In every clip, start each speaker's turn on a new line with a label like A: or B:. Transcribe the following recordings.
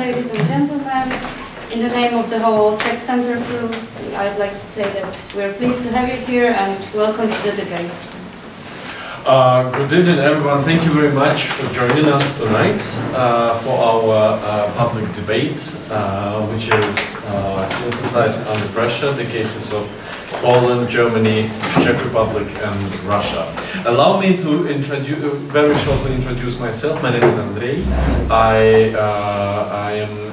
A: ladies and gentlemen. In the name of the whole Tech Center crew, I'd like to say that we're pleased to have you here and welcome to the debate.
B: Good evening, everyone. Thank you very much for joining us tonight for our public debate, which is Civil Society Under Pressure, the cases of Poland, Germany, Czech Republic, and Russia. Allow me to very shortly introduce myself. My name is Andrei.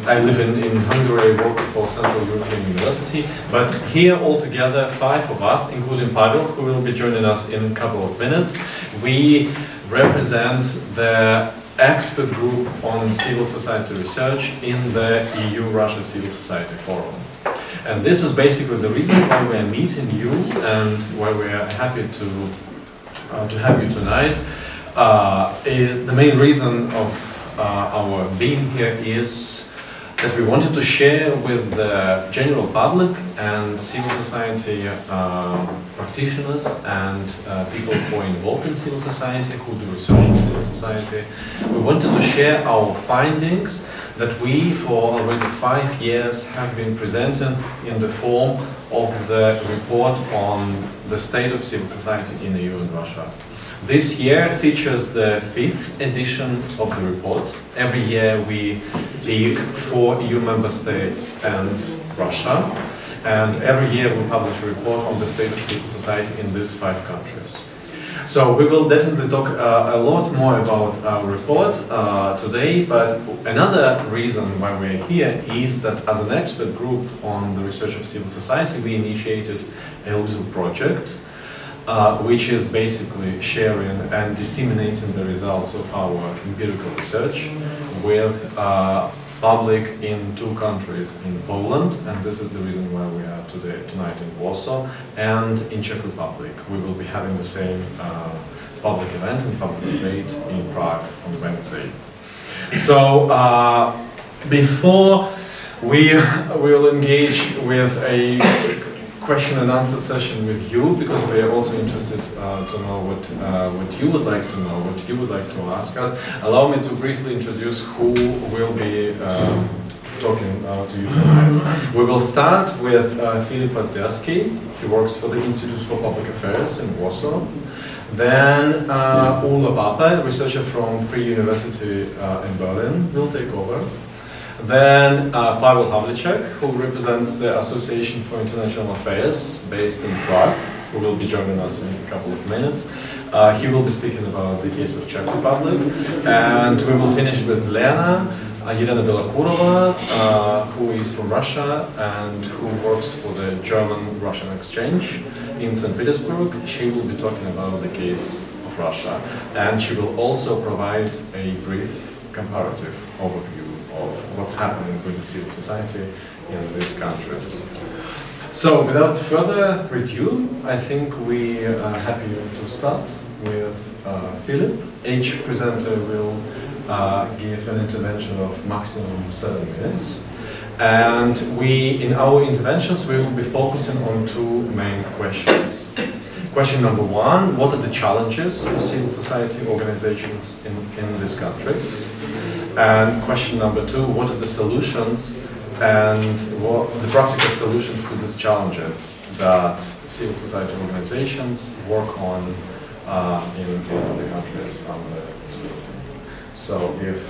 B: I live in Hungary. I work for Central European University. But here altogether, 5 of us, including Pavel, who will be joining us in a couple of minutes, we represent the expert group on civil society research in the EU-Russia Civil Society Forum. And this is basically the reason why we are meeting you and why we are happy to have you tonight. Is the main reason of our being here is that we wanted to share with the general public and civil society practitioners and people who are involved in civil society, who do research in civil society. We wanted to share our findings that we, for already 5 years, have been presenting in the form of the report on the state of civil society in the EU and Russia. This year features the 5th edition of the report. Every year we pick 4 EU member states and Russia, and every year we publish a report on the state of civil society in these 5 countries. So we will definitely talk a lot more about our report today, but another reason why we're here is that as an expert group on the research of civil society, we initiated a little project which is basically sharing and disseminating the results of our empirical research with public in 2 countries, in Poland, and this is the reason why we are tonight in Warsaw, and in Czech Republic. We will be having the same public event and public debate in Prague on Wednesday. So before we will engage with a question and answer session with you, because we are also interested to know what you would like to know, what you would like to ask us. Allow me to briefly introduce who will be talking to you tonight. We will start with Filip Pazdiarski. He works for the Institute for Public Affairs in Warsaw. Then Ulla Pape, researcher from Free University in Berlin, will take over. Then Pavel Havlicek, who represents the Association for International Affairs based in Prague, who will be joining us in a couple of minutes. He will be speaking about the case of Czech Republic. And we will finish with Elena Belokurova, who is from Russia and who works for the German-Russian exchange in St. Petersburg. She will be talking about the case of Russia. And she will also provide a brief comparative overview of what's happening with the civil society in these countries. So, without further ado, I think we are happy to start with Filip. Each presenter will give an intervention of maximum 7 minutes. And in our interventions, we will be focusing on 2 main questions. Question number 1, what are the challenges of civil society organizations in these countries? And question number 2, what are the solutions and what the practical solutions to these challenges that civil society organizations work on in the countries under this group? So if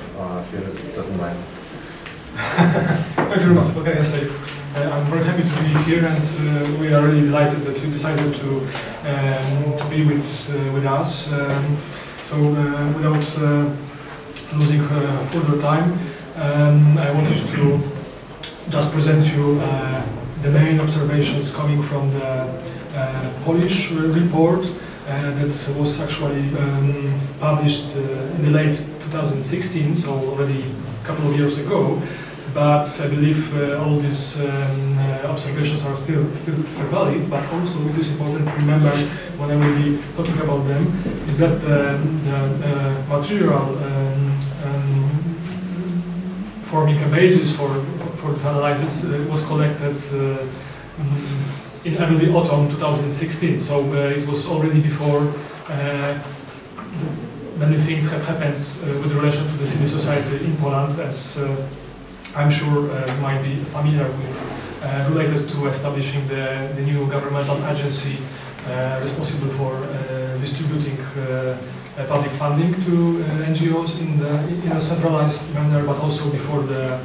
B: Filip doesn't mind.
C: Thank you very much. Okay, yes, I'm very happy to be here, and we are really delighted that you decided to be with us. So without losing further time, I wanted to just present you the main observations coming from the Polish report that was actually published in the late 2016, so already a couple of years ago. But I believe all these observations are still valid, but also it is important to remember when I will be talking about them is that the material forming a basis for this analysis was collected in early autumn 2016, so it was already before many things have happened with relation to the civil society in Poland, as I'm sure might be familiar with, related to establishing the new governmental agency responsible for distributing public funding to NGOs in a centralized manner, but also before the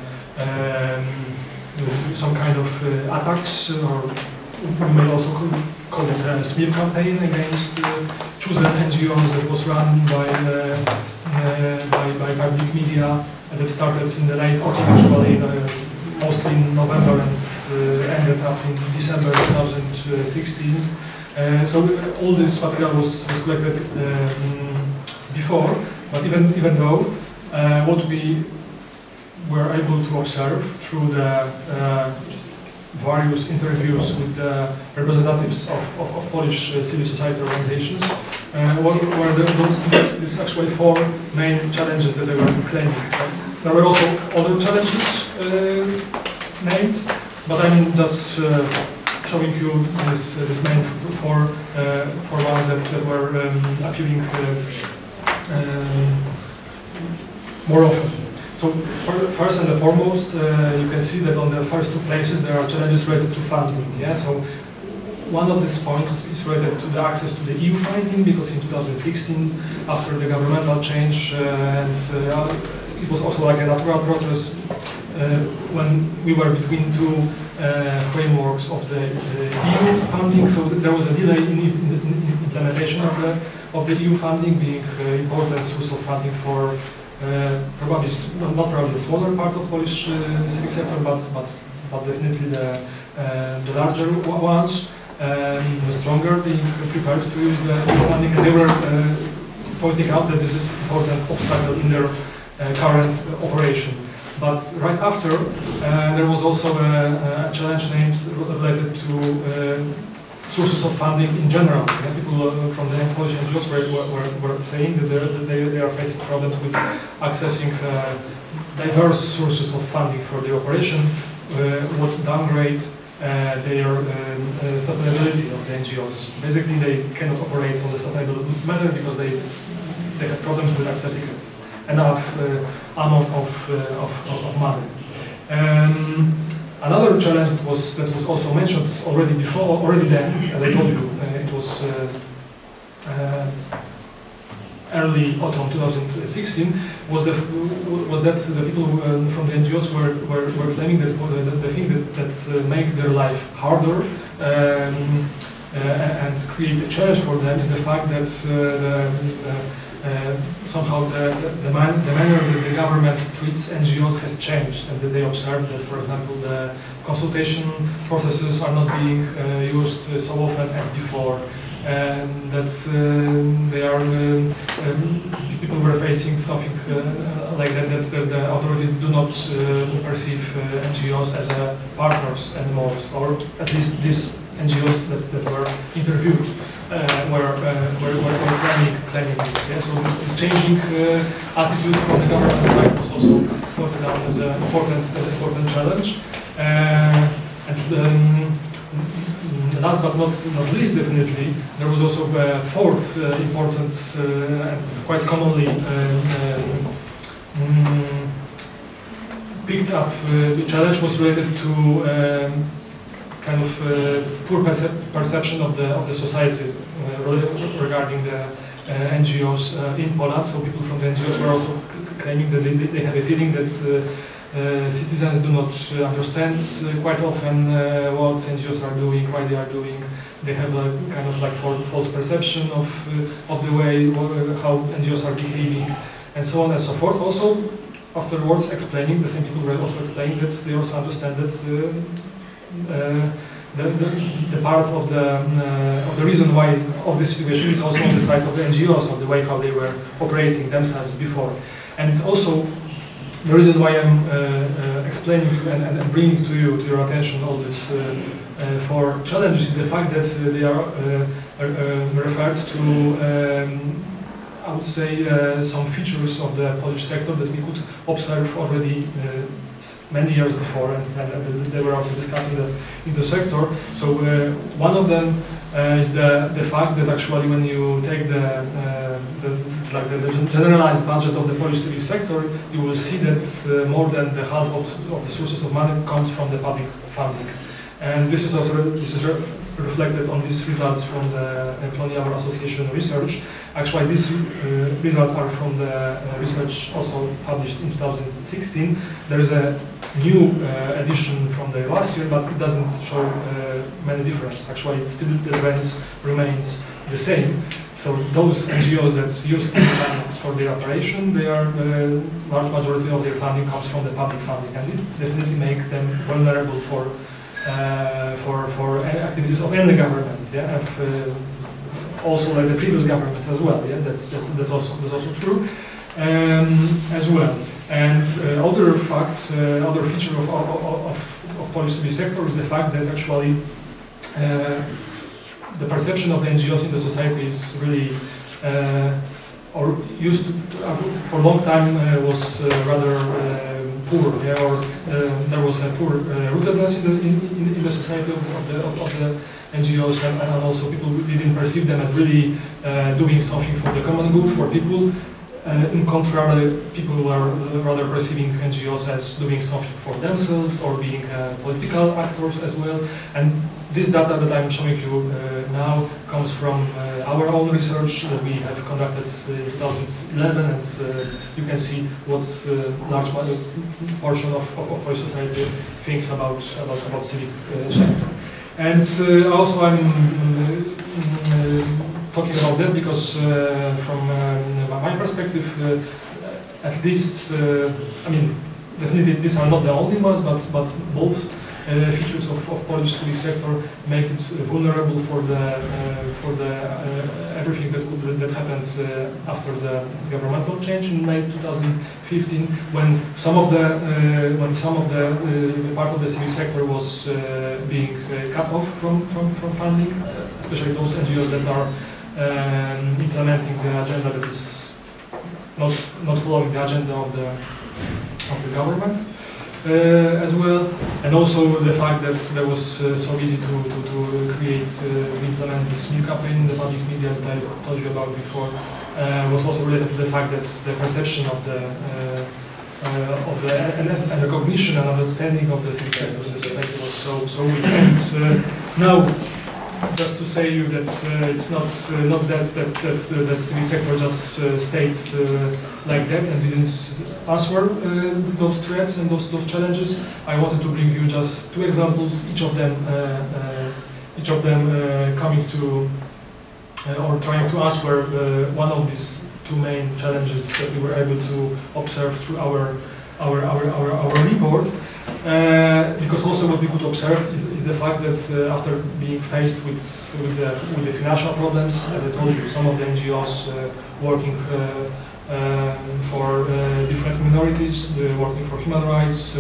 C: some kind of attacks, or we may also call it a smear campaign against chosen NGOs that was run by public media, and that started in the late autumn, actually, mostly in November, and ended up in December 2016. So all this material was collected before, but even though what we were able to observe through the various interviews with the representatives of Polish civil society organizations were these actually four main challenges that they were claiming. There were also other challenges named, but I'm just showing you this main four ones that were appearing more often. So first and foremost, you can see that on the first two places there are challenges related to funding. Yeah, so one of these points is related to the access to the EU funding, because in 2016, after the governmental change, and it was also like a natural process when we were between two frameworks of the EU funding. So there was a delay in implementation of the EU funding, being important source of funding for. Probably not probably the smaller part of Polish civic sector, but definitely the larger ones, the stronger, being prepared to use the funding, and they were pointing out that this is an important obstacle in their current operation. But right after, there was also a challenge named related to sources of funding in general. Yeah, people from the Polish NGOs were saying that they are facing problems with accessing diverse sources of funding for the operation, what downgrade their sustainability of the NGOs. Basically, they cannot operate on the sustainable manner because they have problems with accessing enough amount of money. Another challenge that was also mentioned already then, as I told you, it was early autumn 2016, was that the people from the NGOs were claiming that the thing that makes their life harder and creates a challenge for them is the fact that somehow the manner that the government treats NGOs has changed, and that they observe that, for example, the consultation processes are not being used so often as before, and that they are people were facing something like that the authorities do not perceive NGOs as partners anymore, or at least these NGOs that were interviewed were claiming this. Yeah? So this changing attitude from the government side was also pointed out as an important challenge. And last but not least, definitely, there was also a fourth important and quite commonly picked up challenge was related to kind of poor perception of the society regarding the NGOs in Poland. So people from the NGOs were also claiming that they have a feeling that citizens do not understand quite often what NGOs are doing, why they are doing. They have a kind of like false perception of the way how NGOs are behaving, and so on and so forth. Also, afterwards, explaining, the same people were also explaining that they also understand that the part of the reason why of this situation is also on the side of the NGOs, of the way how they were operating themselves before. And also, the reason why I'm explaining and bringing to your attention all these four challenges is the fact that they are referred to, I would say, some features of the Polish sector that we could observe already many years before, and they were also discussing that in the sector. So one of them is the fact that actually when you take the the generalized budget of the Polish civic sector, you will see that more than the half of the sources of money comes from the public funding. And this is also reflected on these results from the Colonial Association research. Actually, these results are from the research also published in 2016. There is a new edition from the last year, but it doesn't show many differences. Actually, still the trends remains the same. So those NGOs that use money for their operation, they are large majority of their funding comes from the public funding, and it definitely make them vulnerable for activities of any government, yeah, also like the previous government as well. Yeah, that's also true as well. And other feature of Polish civic sector is the fact that actually the perception of the NGOs in the society is really or used to for a long time was rather poor, yeah, or there was a poor rootedness in the society of the NGOs, and also people didn't perceive them as really doing something for the common good, for people. In contrary, people were rather perceiving NGOs as doing something for themselves or being political actors as well. And this data that I'm showing you now comes from our own research that we have conducted in 2011, and you can see what large portion of Polish society thinks about civic sector. And also I'm talking about that because from my perspective, at least, I mean, definitely these are not the only ones, but both features of Polish civic sector make it vulnerable for the everything that happened after the governmental change in May 2015, when some of the part of the civic sector was being cut off from funding, especially those NGOs that are implementing the agenda that is not following the agenda of the government. As well, and also the fact that there was so easy to implement this new campaign in the public media that I told you about before was also related to the fact that the perception of the and recognition and understanding of the civic sector in the society was so weak. And now, just to say you that it's not that civic sector just stayed like that and didn't answer those threats and those challenges. I wanted to bring you just two examples, each of them coming to or trying to answer one of these two main challenges that we were able to observe through our report. Because also what we could observe is the fact that after being faced with the financial problems, as I told you, some of the NGOs working for different minorities, working for human rights,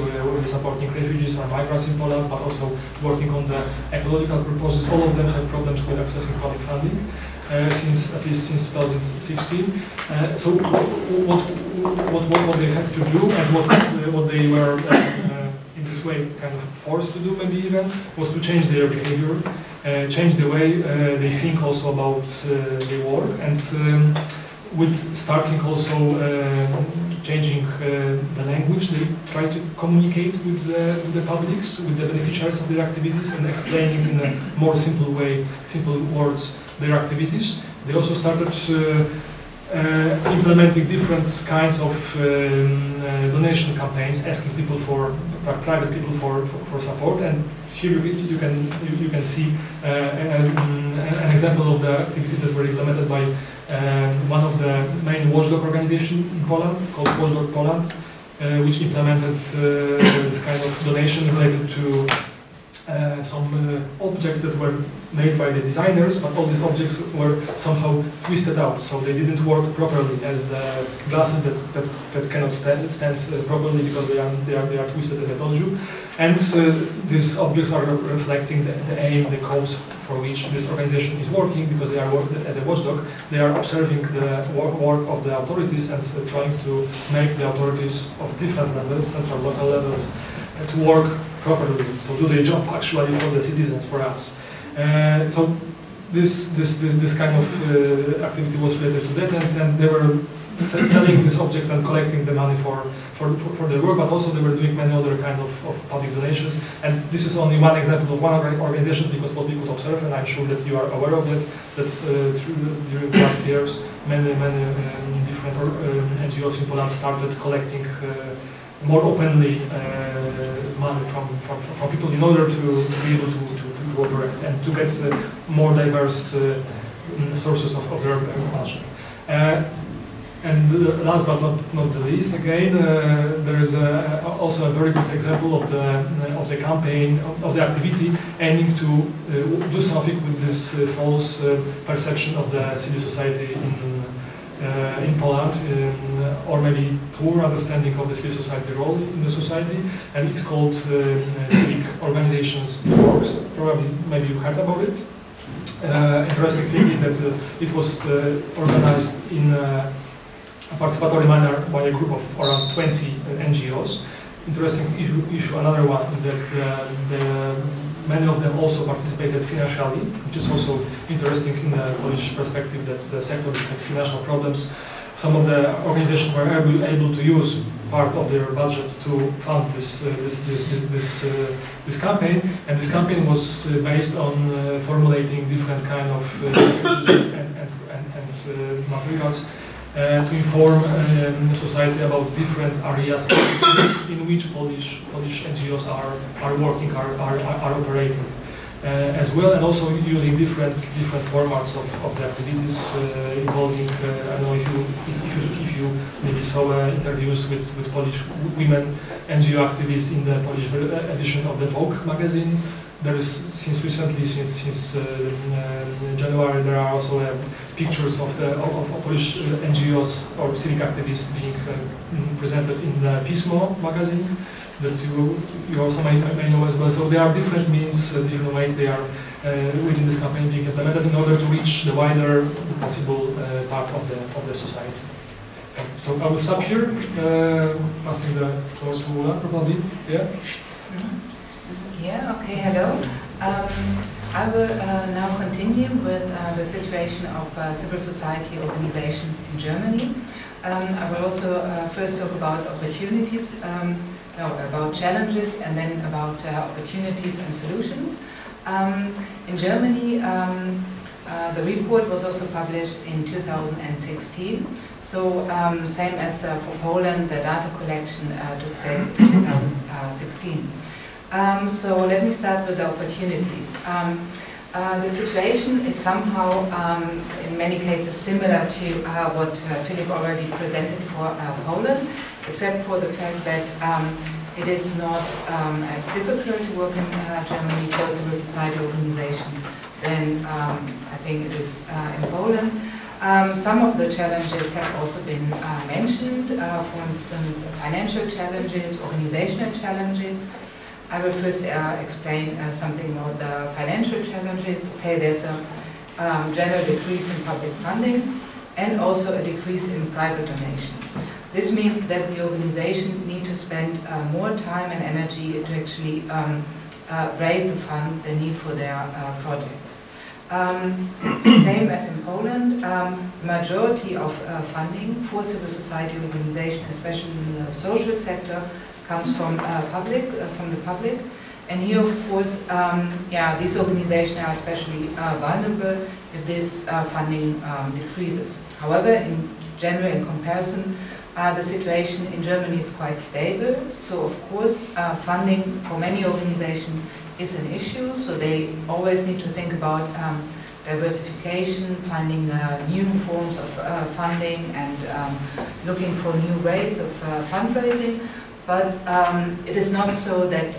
C: supporting refugees and migrants in Poland, but also working on the ecological purposes, all of them have problems with accessing public funding. At least since 2016. So what they had to do and what they were in this way kind of forced to do maybe even was to change their behavior, change the way they think also about their work, and with starting also changing the language, they try to communicate with the publics, with the beneficiaries of their activities, and explaining in a more simple way, simple words, their activities. They also started implementing different kinds of donation campaigns, asking people private people for support. And here you can see an example of the activities that were implemented by one of the main watchdog organizations in Poland, called Watchdog Poland, which implemented this kind of donation related to some objects that were made by the designers, but all these objects were somehow twisted out, so they didn't work properly as the glasses that cannot stand properly because they are twisted, as I told you. And these objects are reflecting the aim, the cause for which this organization is working, because they are as a watchdog. They are observing the work of the authorities and trying to make the authorities of different levels, central, local levels, to work properly, so do their job actually for the citizens, for us. So this kind of activity was related to that, and they were selling these objects and collecting the money for their work, but also they were doing many other kind of public donations. And this is only one example of one organization, because what we could observe, and I'm sure that you are aware of that, during the last years, many different NGOs in Poland started collecting more openly money from people in order to be able to operate and to get more diverse sources of their budget. And last but not the least, again, there is also a very good example of the campaign, of the activity aiming to do something with this false perception of the civil society in Poland, or maybe poor understanding of the civil society role in the society, and it's called civic organizations works. Probably, maybe you heard about it. Interesting thing is that it was organized in a participatory manner by a group of around 20 NGOs. Interesting issue, another one, is that many of them also participated financially, which is also interesting in the Polish perspective, that the sector has financial problems. Some of the organizations were able to use part of their budget to fund this campaign, and this campaign was based on formulating different kind of messages and materials to inform society about different areas in which Polish NGOs are working, are operating, as well, and also using different formats of the activities involving. I don't know if you maybe saw interviews with Polish women NGO activists in the Polish edition of the Vogue magazine. There is, since January, there are also pictures of Polish NGOs or civic activists being presented in the Pismo magazine that you also may know as well. So there are different means, different ways they are within this campaign being implemented in order to reach the wider possible part of the society. So I will stop here, passing the floor to Ula, probably. Yeah.
D: Yeah, okay, hello. I will now continue with the situation of civil society organization in Germany. I will also first talk about opportunities, about challenges, and then about opportunities and solutions. In Germany, the report was also published in 2016. So same as for Poland, the data collection took place in 2016. So let me start with the opportunities. The situation is somehow, in many cases, similar to what Philip already presented for Poland, except for the fact that it is not as difficult to work in Germany for a civil society organization than I think it is in Poland. Some of the challenges have also been mentioned, for instance, financial challenges, organizational challenges. I will first explain something about the financial challenges. Okay, there's a general decrease in public funding and also a decrease in private donation. This means that the organization need to spend more time and energy to actually raise the fund they need for their projects. Same as in Poland, majority of funding for civil society organization, especially in the social sector, comes from the public, and here, of course, these organizations are especially vulnerable if this funding decreases. However, in general, in comparison, the situation in Germany is quite stable. So, of course, funding for many organizations is an issue. So they always need to think about diversification, finding new forms of funding, and looking for new ways of fundraising. But it is not so that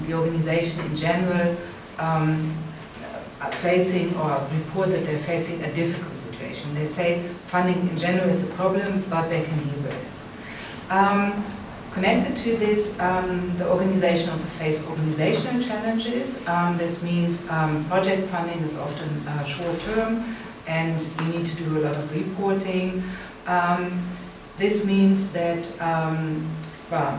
D: the organization in general are facing or report that they're facing a difficult situation. They say funding in general is a problem, but they can deal with it. Connected to this, the organization also faces organizational challenges. This means project funding is often short term, and you need to do a lot of reporting. This means that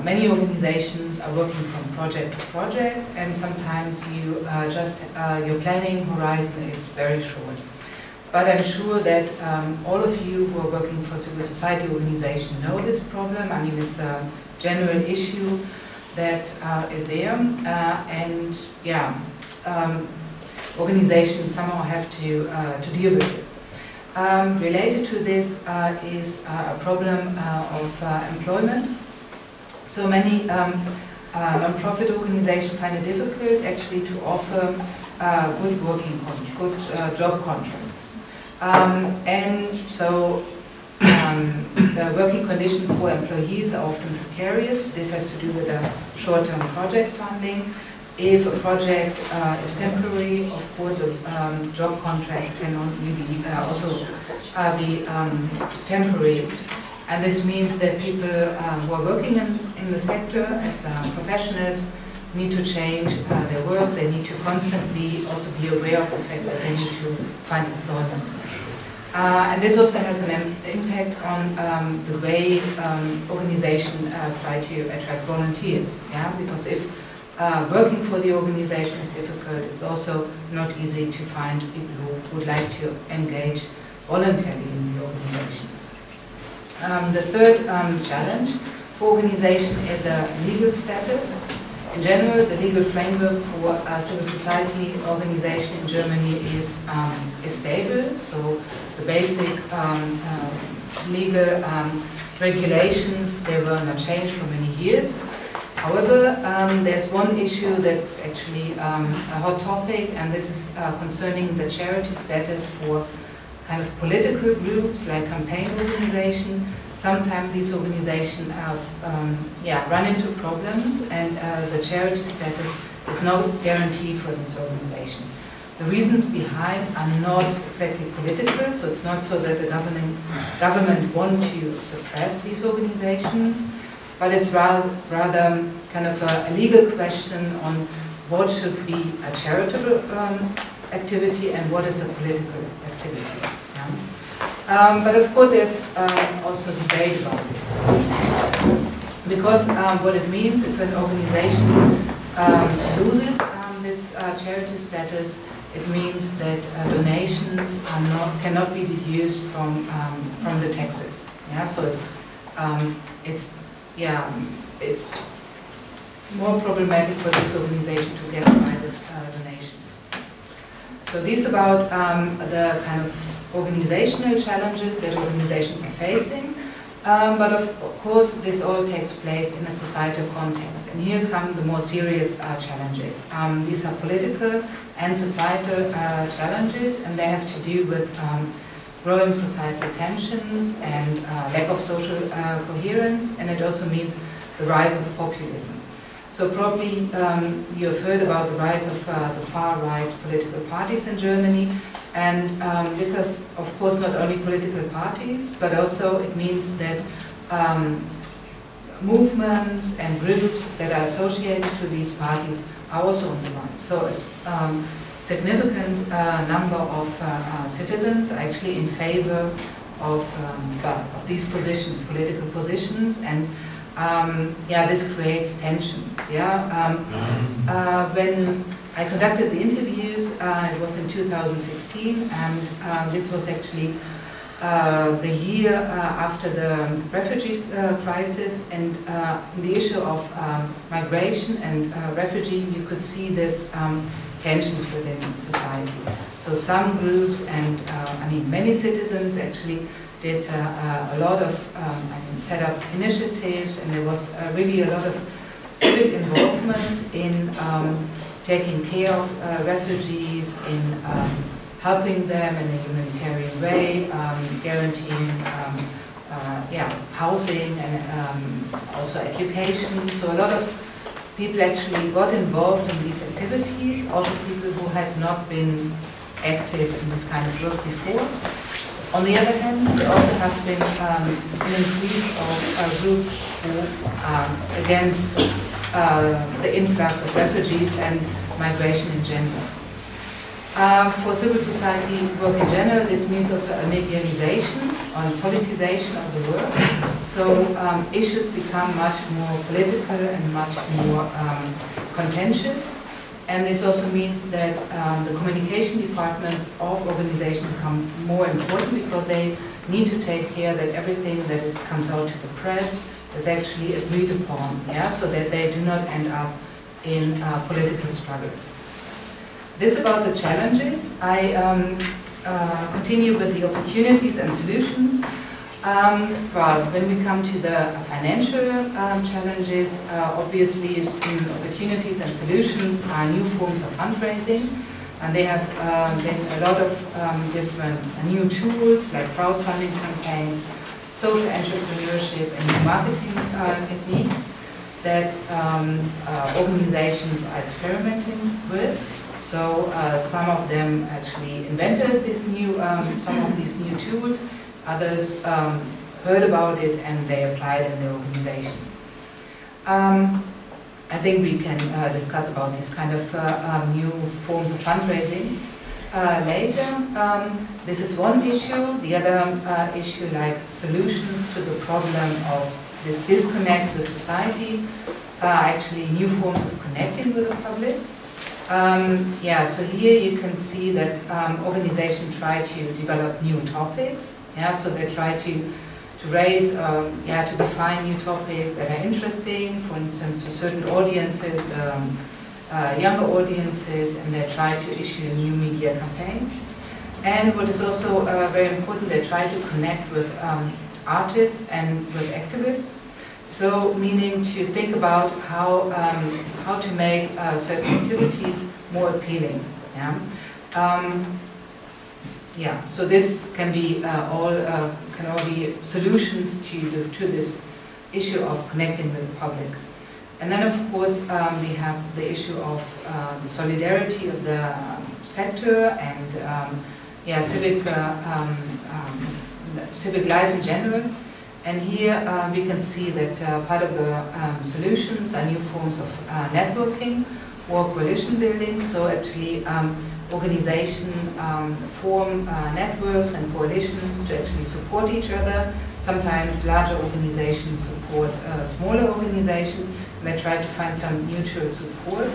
D: many organizations are working from project to project, and sometimes your planning horizon is very short. But I'm sure that all of you who are working for civil society organizations know this problem. I mean, it's a general issue that is there, and yeah, organizations somehow have to deal with it. Related to this is a problem of employment. So many non-profit organizations find it difficult actually to offer good job contracts. And so the working conditions for employees are often precarious. This has to do with the short-term project funding. If a project is temporary, of course the job contract can only be temporary. And this means that people who are working in the sector as professionals need to change their work. They need to constantly also be aware of the fact that they need to find employment. And this also has an impact on the way organizations try to attract volunteers. Yeah? Because if working for the organization is difficult, it's also not easy to find people who would like to engage voluntarily in the organization. The third challenge for organization is the legal status. In general, the legal framework for civil society organization in Germany is stable. So the basic legal regulations, they were not changed for many years. However, there's one issue that's actually a hot topic, and this is concerning the charity status for kind of political groups like campaign organizations. Sometimes these organizations have run into problems, and the charity status is not guaranteed for this organization. The reasons behind are not exactly political, so it's not so that the government wants to suppress these organizations, but it's rather kind of a legal question on what should be a charitable activity and what is a political activity. Yeah? But of course there's also debate about this. Because what it means if an organization loses this charity status, it means that donations cannot be deduced from the taxes. Yeah, so it's more problematic for this organization to get private donations. So these about the kind of organizational challenges that organizations are facing, but of course this all takes place in a societal context. And here come the more serious challenges. These are political and societal challenges, and they have to do with growing societal tensions and lack of social coherence, and it also means the rise of populism. So probably you have heard about the rise of the far-right political parties in Germany, and this is of course not only political parties, but also it means that movements and groups that are associated to these parties are also on the rise. So a significant number of citizens are actually in favor of these positions, political positions, and this creates tensions. Yeah, when I conducted the interviews, it was in 2016, and this was actually the year after the refugee crisis, and the issue of migration and refugee, you could see this tensions within society. So some groups and many citizens actually did a lot of set up initiatives, and there was really a lot of civic involvement in taking care of refugees, in helping them in a humanitarian way, guaranteeing housing and also education. So a lot of people actually got involved in these activities, also people who had not been active in this kind of work before. On the other hand, there also have been an increase of groups who are against the influx of refugees and migration in general. For civil society work in general, this means also a medialization or politicization of the work. So issues become much more political and much more contentious. And this also means that the communication departments of organizations become more important because they need to take care that everything that comes out to the press is actually agreed upon, yeah, so that they do not end up in political struggles. This about the challenges. I continue with the opportunities and solutions. Well, when we come to the financial challenges, obviously opportunities and solutions are new forms of fundraising, and they have been a lot of different new tools like crowdfunding campaigns, social entrepreneurship, and new marketing techniques that organizations are experimenting with. So some of them actually invented this new, some of these new tools. Others heard about it and they applied in their organization. I think we can discuss about these kind of new forms of fundraising later. This is one issue. The other issue, like solutions to the problem of this disconnect with society, actually new forms of connecting with the public. Yeah, so here you can see that organizations try to develop new topics. Yeah, so they try to raise, yeah, to define new topics that are interesting, for instance, to certain audiences, younger audiences, and they try to issue new media campaigns. And what is also very important, they try to connect with artists and with activists. So, meaning to think about how to make certain activities more appealing. Yeah. Yeah, so this can be all be solutions to this issue of connecting with the public. And then, of course, we have the issue of the solidarity of the sector and yeah, civic life in general. And here we can see that part of the solutions are new forms of networking or coalition building. So actually organization form networks and coalitions to actually support each other. Sometimes larger organizations support smaller organizations, and they try to find some mutual support.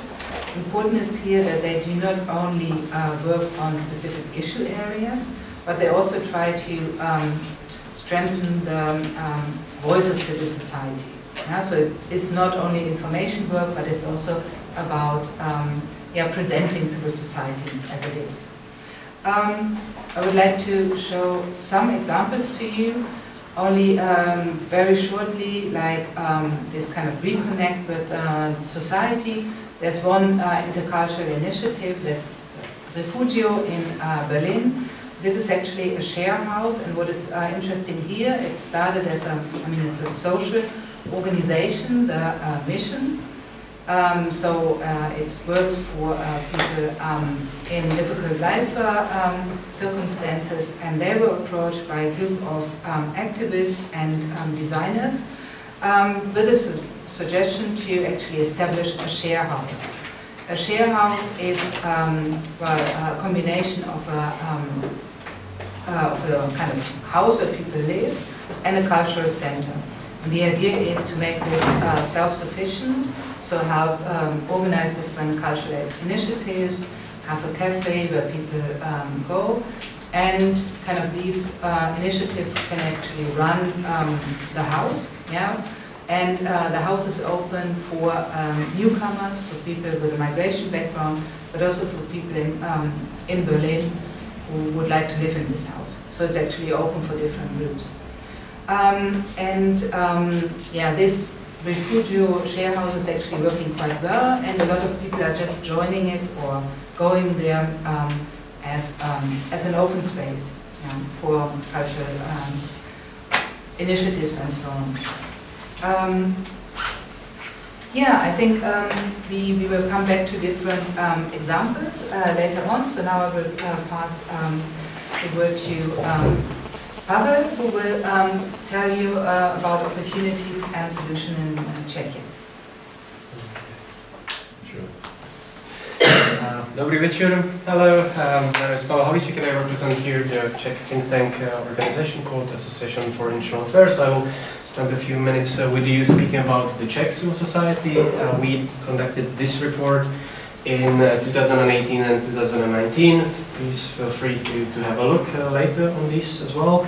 D: Important is here that they do not only work on specific issue areas, but they also try to strengthen the voice of civil society. Yeah, so it's not only information work, but it's also about yeah, presenting civil society as it is. I would like to show some examples to you, only very shortly, like this kind of reconnect with society. There's one intercultural initiative, that's Refugio in Berlin. This is actually a share house, and what is interesting here, it started as it's a social organization, the mission. So it works for people in difficult life circumstances, and they were approached by a group of activists and designers with a suggestion to actually establish a share house. A share house is well, a combination of a kind of house where people live and a cultural center. And the idea is to make this self-sufficient, so have organize different cultural initiatives, have a cafe where people go, and kind of these initiatives can actually run the house, yeah. And the house is open for newcomers, so people with a migration background, but also for people in Berlin who would like to live in this house. So it's actually open for different groups. Yeah, this Refugio share house is actually working quite well, and a lot of people are just joining it or going there as an open space for cultural initiatives and so on. Yeah, I think we will come back to different examples later on. So now I will pass the word to Pavel, who will tell you about opportunities and solutions in Czechia.
B: Sure.
E: Dobry wieczór. Hello, my name is Paweł Halicik and I represent here the Czech think tank organization called Association for International Affairs. I will spend a few minutes with you speaking about the Czech civil society. We conducted this report in 2018 and 2019. Please feel free to have a look later on this as well.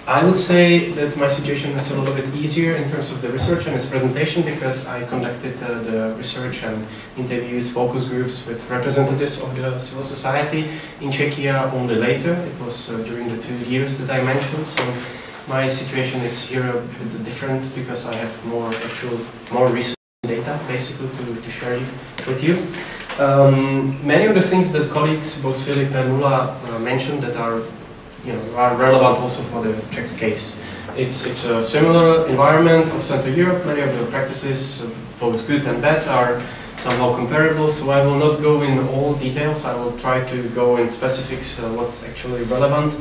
E: I would say that my situation is a little bit easier in terms of the research and its presentation because I conducted the research and interviews, focus groups with representatives of the civil society in Czechia only later. It was during the 2 years that I mentioned, so my situation is here a bit different because I have more recent data basically to share with you. Many of the things that colleagues, both Filip and Nula, mentioned that are relevant also for the Czech case. It's a similar environment of Central Europe. Many of the practices, both good and bad, are somehow comparable, so I will not go in all details. I will try to go in specifics what's actually relevant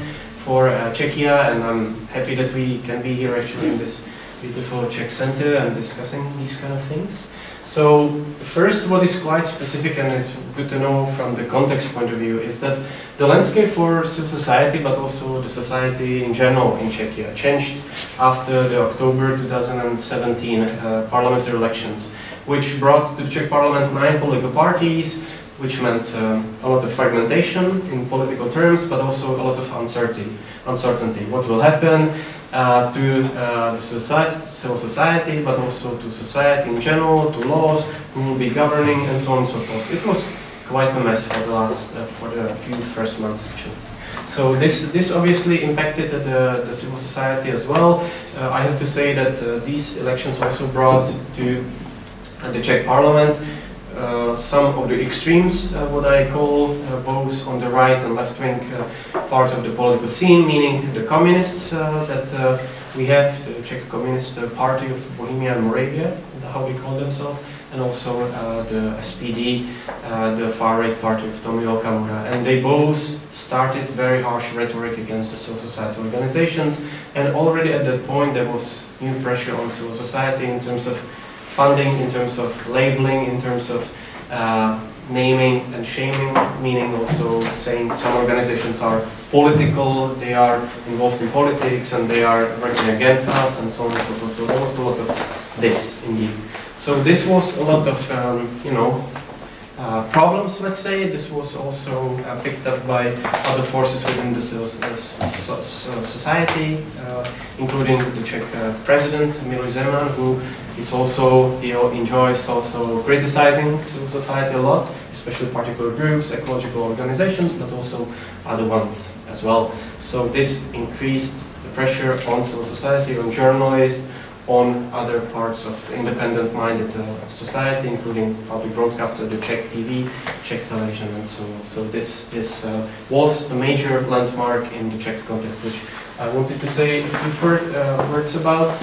E: for Czechia, and I'm happy that we can be here actually in this beautiful Czech center and discussing these kind of things. So first, what is quite specific and it's good to know from the context point of view is that the landscape for civil society, but also the society in general in Czechia, changed after the October 2017 parliamentary elections, which brought to the Czech parliament 9 political parties, which meant a lot of fragmentation in political terms, but also a lot of uncertainty. What will happen to the civil society, but also to society in general, to laws, who will be governing, and so on and so forth. It was quite a mess for the few first months actually. So this obviously impacted the civil society as well. I have to say that these elections also brought to the Czech parliament some of the extremes, what I call both on the right and left-wing part of the political scene, meaning the communists that we have, the Czech Communist Party of Bohemia and Moravia, how they call themselves, and also the SPD, the far-right party of Tomio Okamura. And they both started very harsh rhetoric against the civil society organizations, and already at that point there was new pressure on civil society in terms of funding, in terms of labeling, in terms of naming and shaming, meaning also saying some organizations are political, they are involved in politics, and they are working against us, and so on and so forth. So there was a lot of this, indeed. So this was a lot of, problems, let's say. This was also picked up by other forces within the civil society, including the Czech president, Miloš Zeman, who is also, enjoys also criticizing civil society a lot, especially particular groups, ecological organizations, but also other ones as well. So this increased the pressure on civil society, on journalists, on other parts of independent-minded society, including public broadcaster, the Czech TV, Czech television, and so on. So this was a major landmark in the Czech context, which I wanted to say a few words about.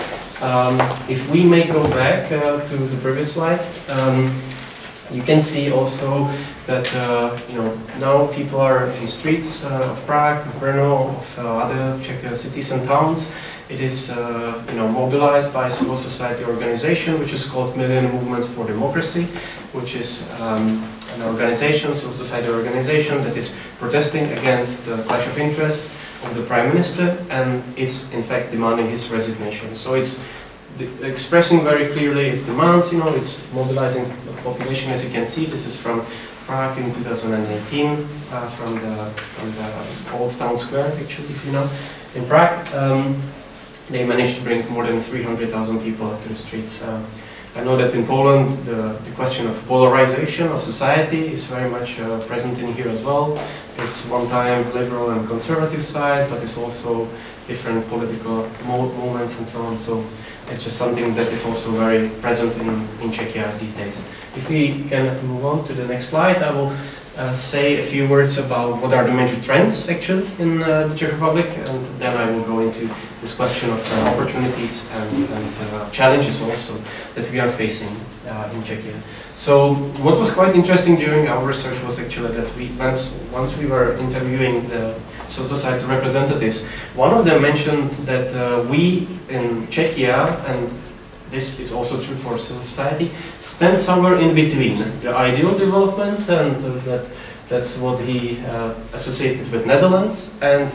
E: If we may go back to the previous slide, you can see also that now people are in streets of Prague, of Brno, of other Czech cities and towns. It is mobilized by a civil society organization which is called Million Movements for Democracy, which is an organization, civil society organization, that is protesting against the clash of interest of the Prime Minister, and it's in fact demanding his resignation. So it's expressing very clearly its demands, it's mobilizing the population. As you can see, this is from Prague in 2018, from the old town square, actually, if you know, in Prague. They managed to bring more than 300,000 people to the streets. I know that in Poland, the question of polarization of society is very much present in here as well. It's one time liberal and conservative side, but it's also different political movements and so on. So it's just something that is also very present in Czechia these days. If we can move on to the next slide, I will say a few words about what are the major trends actually in the Czech Republic, and then I will go into this question of opportunities and challenges also that we are facing in Czechia. So what was quite interesting during our research was actually that once we were interviewing the civil society representatives, one of them mentioned that we in Czechia, and this is also true for civil society, stand somewhere in between the ideal development, and that's what he associated with Netherlands, and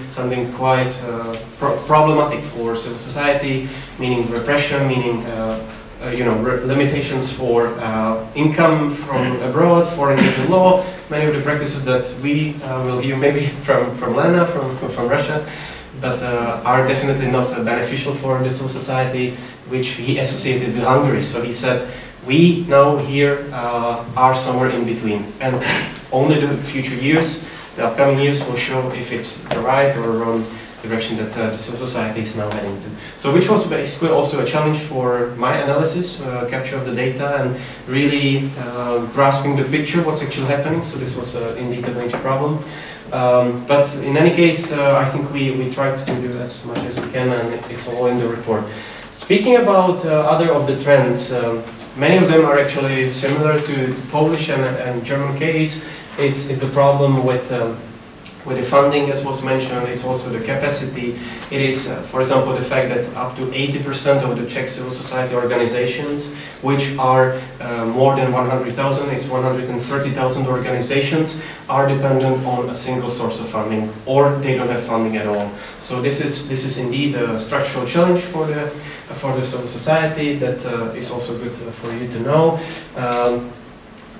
E: something quite problematic for civil society, meaning repression, meaning limitations for income from abroad, foreign aid law, many of the practices that we will hear maybe from Lena, from Russia, but are definitely not beneficial for the civil society, which he associated with Hungary. So he said, we now here are somewhere in between, and only the future years, the upcoming years, will show if it's the right or wrong direction that the civil society is now heading to. So which was basically also a challenge for my analysis, capture of the data, and really grasping the picture, what's actually happening. So this was indeed a major problem. But in any case, I think we tried to do as much as we can, and it's all in the report. Speaking about other of the trends, many of them are actually similar to the Polish and German case. It's the problem with the funding, as was mentioned. It's also the capacity. It is, for example, the fact that up to 80% of the Czech civil society organizations, which are more than 100,000, it's 130,000 organizations, are dependent on a single source of funding, or they don't have funding at all. So this is indeed a structural challenge for the civil society that is also good for you to know.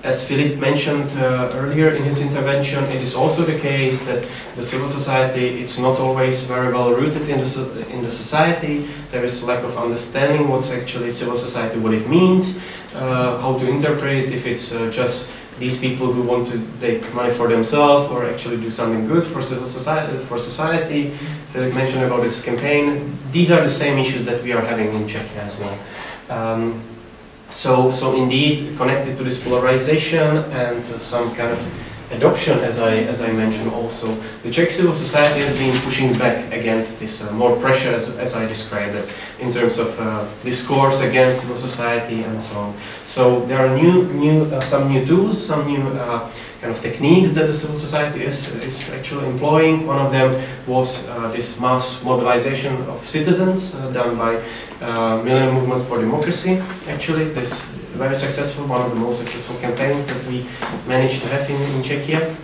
E: As Philippe mentioned earlier in his intervention, it is also the case that the civil society, it's not always very well rooted in the society. There is lack of understanding what's actually civil society, what it means, how to interpret, if it's just these people who want to take money for themselves or actually do something good for civil society. Philippe mentioned about this campaign. These are the same issues that we are having in Czechia as well. So indeed, connected to this polarization and some kind of adoption, as I mentioned also, the Czech civil society has been pushing back against this more pressure, as I described it, in terms of discourse against civil society and so on. So there are some new tools, some new kind of techniques that the civil society is actually employing. One of them was this mass mobilization of citizens done by Millennium Movements for Democracy. Actually, this very successful, one of the most successful campaigns that we managed to have in Czechia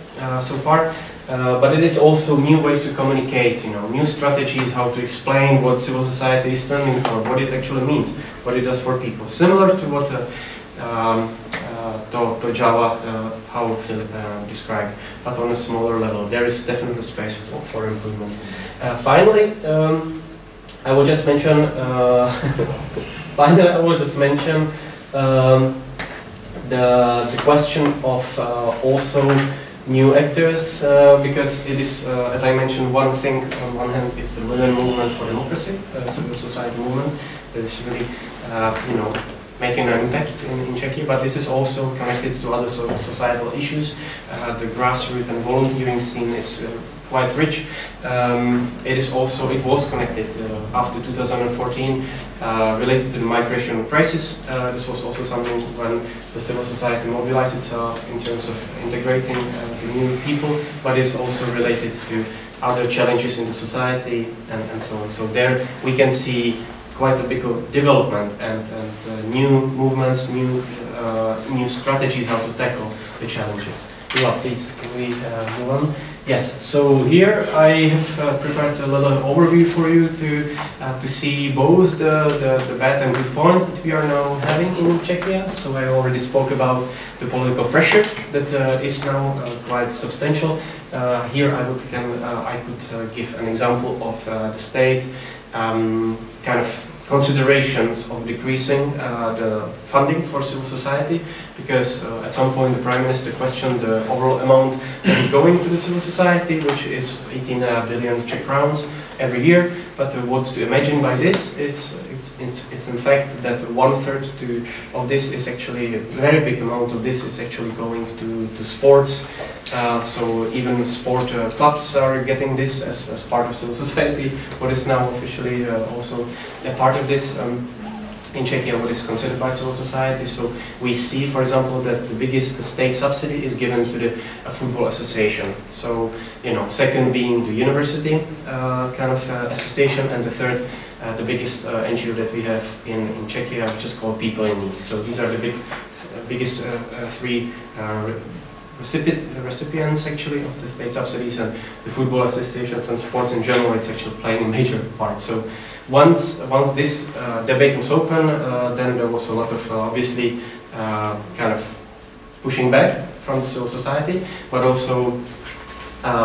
E: so far. But it is also new ways to communicate, new strategies, how to explain what civil society is standing for, what it actually means, what it does for people. Similar to what to Java, how Philip described, but on a smaller level. There is definitely space for improvement. Finally, I will just mention. The question of also new actors, because it is, as I mentioned, one thing on one hand is the Millennium Movement for Democracy, civil society movement that is really, making an impact in Czechia, but this is also connected to other societal issues. The grassroots and volunteering scene is quite rich. It was connected after 2014, related to the migration crisis. This was also something when the civil society mobilized itself in terms of integrating the new people, but it's also related to other challenges in the society and so on. So there we can see quite a big development and new movements, new strategies how to tackle the challenges. Yeah, please, can we move on? Yes, so here I have prepared a little overview for you to see both the bad and good points that we are now having in Czechia. So I already spoke about the political pressure that is now quite substantial. Here I could give an example of the state kind of considerations of decreasing the funding for civil society, because at some point the Prime Minister questioned the overall amount that is going to the civil society, which is 18 billion Czech crowns every year. But what to imagine by this, it's in fact that 1/3 of this is actually, a very big amount of this is actually going to sports. So even sport clubs are getting this as part of civil society, what is now officially also a part of this. In Czechia, what is considered by civil society. So we see, for example, that the biggest state subsidy is given to the football association. So, second being the university kind of association, and the third the biggest NGO that we have in Czechia, which is called People in Need. So these are the biggest three recipients actually of the state subsidies, and the football associations and sports in general, it's actually playing a major part. So once this debate was open, then there was a lot of obviously kind of pushing back from the civil society, but also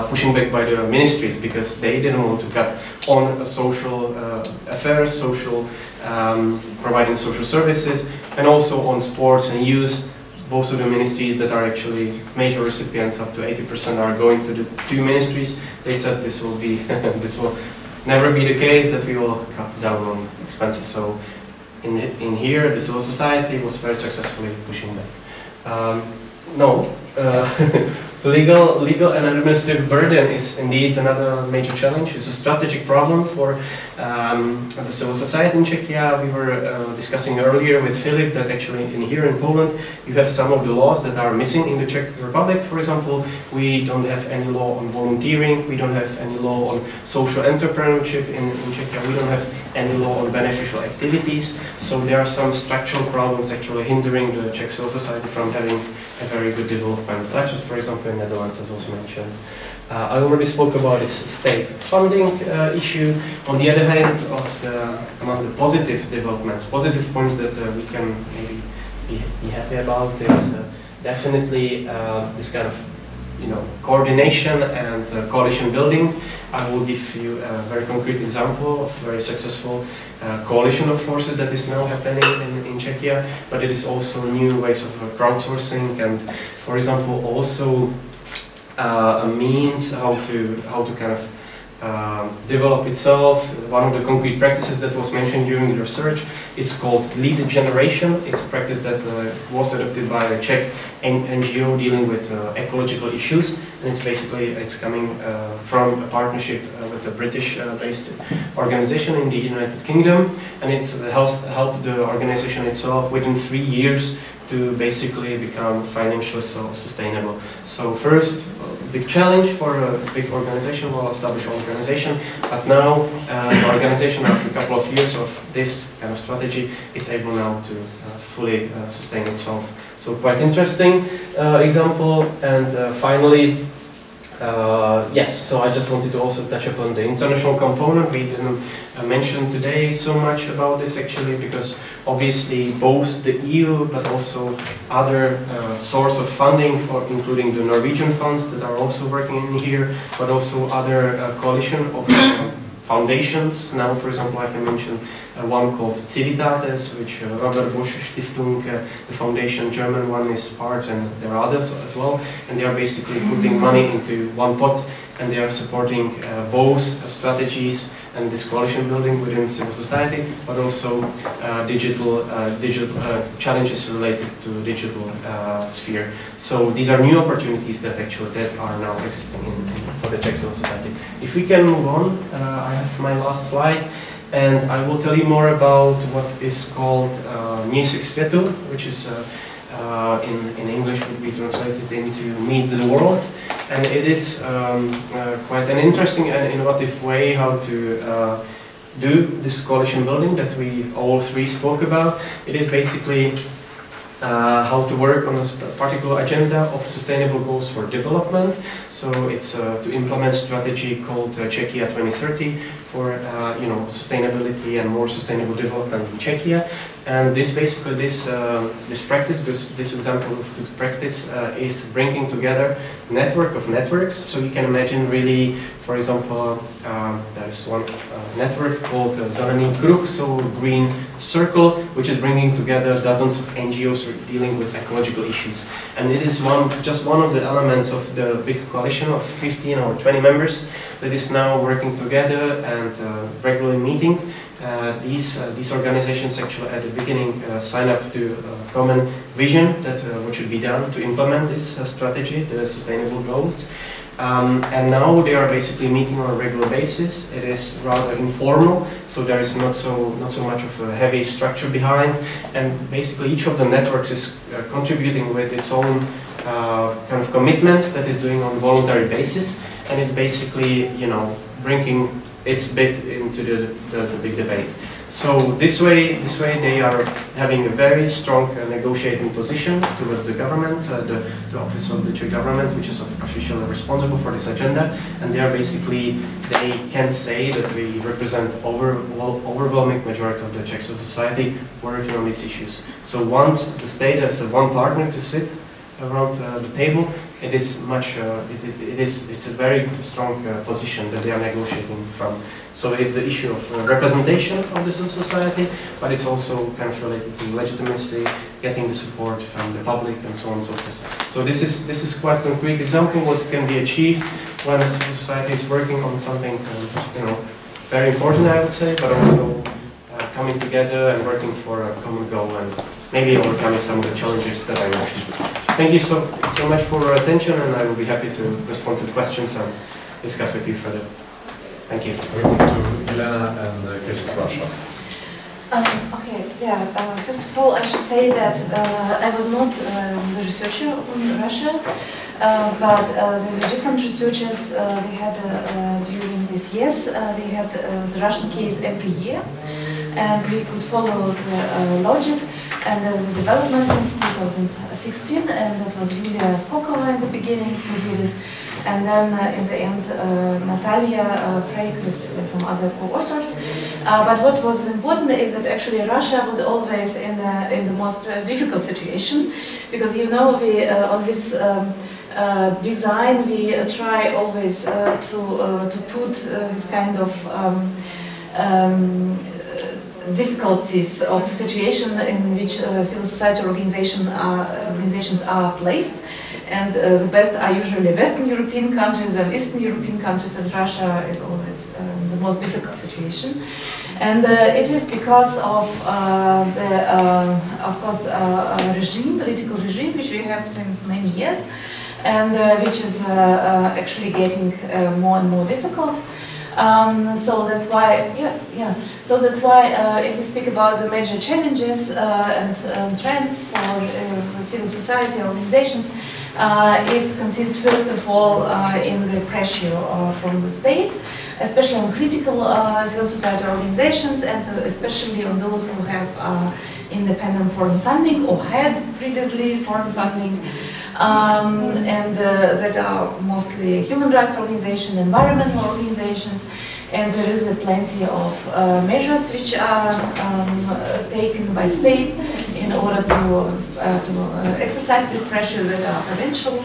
E: pushing back by the ministries, because they didn't want to cut on social affairs, social providing social services, and also on sports and youth. Both of the ministries that are actually major recipients, up to 80%, are going to the two ministries. They said this will be this will never be the case, that we will cut down on expenses. So in here, the civil society was very successfully pushing back. Legal and administrative burden is indeed another major challenge. It's a strategic problem for the civil society in Czechia. We were discussing earlier with Philip that actually here in Poland you have some of the laws that are missing in the Czech Republic. For example, we don't have any law on volunteering, we don't have any law on social entrepreneurship in Czechia, we don't have any law on beneficial activities. So there are some structural problems actually hindering the Czech civil society from having a very good development, such as, for example, in the Netherlands, as was mentioned. I already spoke about this state funding issue. On the other hand, among the positive developments, positive points that we can maybe be happy about is definitely this kind of coordination and coalition building. I will give you a very concrete example of a very successful coalition of forces that is now happening in Czechia, but it is also new ways of crowdsourcing and, for example, also a means how to kind of develop itself. One of the concrete practices that was mentioned during the research is called lead generation. It's a practice that was adopted by a Czech NGO dealing with ecological issues, and it's coming from a partnership with a British-based organization in the United Kingdom, and it's helped the organization itself within 3 years to basically become financially self-sustainable. So first, big challenge for a big organization, well-established organization, but now the organization, after a couple of years of this kind of strategy, is able now to fully sustain itself. So quite interesting example. And finally, yes, so I just wanted to also touch upon the international component. We didn't mention today so much about this actually, because obviously both the EU but also other source of funding, including the Norwegian funds that are also working in here, but also other coalition of foundations. Now, for example, I can mention one called Civitates, which Robert Bosch Stiftung, the foundation, German one, is part, and there are others as well. And they are basically putting money into one pot, and they are supporting both strategies and this coalition building within civil society, but also digital challenges related to digital sphere. So these are new opportunities that are now existing for the Czech civil society. If we can move on, I have my last slide, and I will tell you more about what is called Měsíc světu, which is in English would be translated into Meet the World. And it is quite an interesting and innovative way how to do this coalition building that we all three spoke about. It is basically how to work on a particular agenda of sustainable goals for development. So it's to implement strategy called Czechia 2030 for sustainability and more sustainable development in Czechia. And this basically this practice, this example of good practice is bringing together network of networks. So you can imagine really, for example, there is one network called Zelený kruh, so green circle, which is bringing together dozens of NGOs dealing with ecological issues. And it is just one of the elements of the big coalition of 15 or 20 members that is now working together and regularly meeting. These organizations actually at the beginning sign up to a common vision that what should be done to implement this strategy, the sustainable goals. And now they are basically meeting on a regular basis. It is rather informal, so there is not so much of a heavy structure behind. And basically each of the networks is contributing with its own kind of commitments that is doing on a voluntary basis. And it's basically, bringing it's bit into the big debate. So this way they are having a very strong negotiating position towards the government, the office of the Czech government, which is officially responsible for this agenda, and they are basically, they can say that we represent overwhelming majority of the Czech society working on these issues. So once the state has one partner to sit around the table, it is much, it's a very strong position that they are negotiating from. So it's the issue of representation of the society, but it's also kind of related to legitimacy, getting the support from the public, and so on and so forth. So this is quite a concrete example what can be achieved when a civil society is working on something, you know, very important, I would say, but also coming together and working for a common goal and maybe overcoming some of the challenges that I mentioned. Thank you so much for your attention, and I will be happy to respond to questions and discuss with you further. Thank you.
B: We move to Elena and the case of Russia.
F: Okay, yeah, first of all I should say that I was not the researcher on Russia, but there were different researchers we had during these years. We had the Russian case every year, and we could follow the logic and the development since 2016, and that was Julia Skokova in the beginning who did it. And then in the end, Natalia Freyk with some other co-authors. But what was important is that actually Russia was always in the most difficult situation, because you know we on this design we try always to put this kind of difficulties of situation in which civil society organizations are placed. And the best are usually Western European countries and Eastern European countries, and Russia is always the most difficult situation. And it is because of course, political regime, which we have since many years, and which is actually getting more and more difficult. So that's why, So that's why, if we speak about the major challenges and trends for civil society organizations, it consists first of all in the pressure from the state, especially on critical civil society organizations, and especially on those who have independent foreign funding or had previously foreign funding, and that are mostly human rights organizations, environmental organizations, and there is plenty of measures which are taken by state in order to exercise this pressure, that are provincial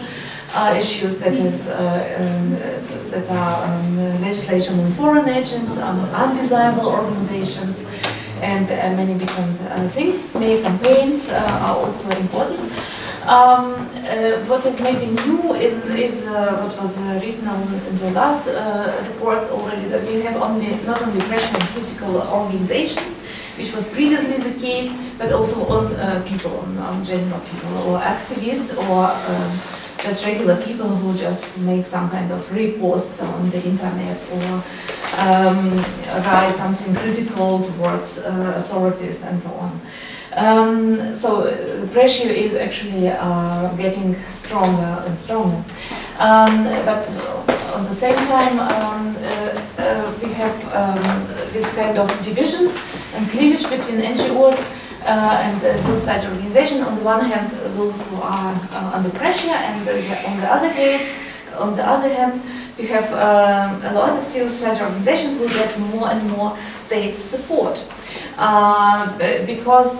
F: issues, that is that are legislation on foreign agents, on undesirable organizations, and many different things. Smear campaigns are also important. What is maybe new is what was written in the last reports already, that we have not only pressure on political organizations, which was previously the case, but also on people, on general people, or activists, or just regular people who just make some kind of reposts on the internet, or write something critical towards authorities and so on. So the pressure is actually getting stronger and stronger. But at the same time, we have this kind of division and cleavage between NGOs and civil society organizations. On the one hand, those who are under pressure, and on the other hand, we have a lot of civil society organizations who get more and more state support. Because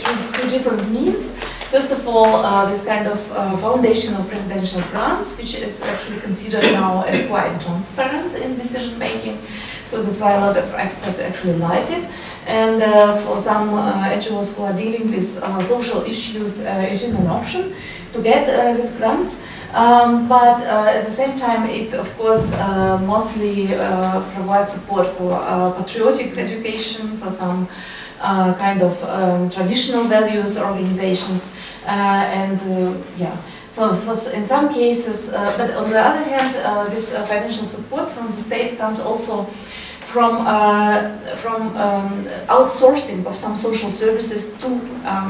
F: through two different means. First of all, this kind of foundation of presidential grants, which is actually considered now as quite transparent in decision making. So that's why a lot of experts actually like it. And for some NGOs who are dealing with social issues, it is an option to get these grants. But at the same time, it of course mostly provides support for patriotic education, for some kind of traditional values organizations, and in some cases, but on the other hand, this financial support from the state comes also from outsourcing of some social services to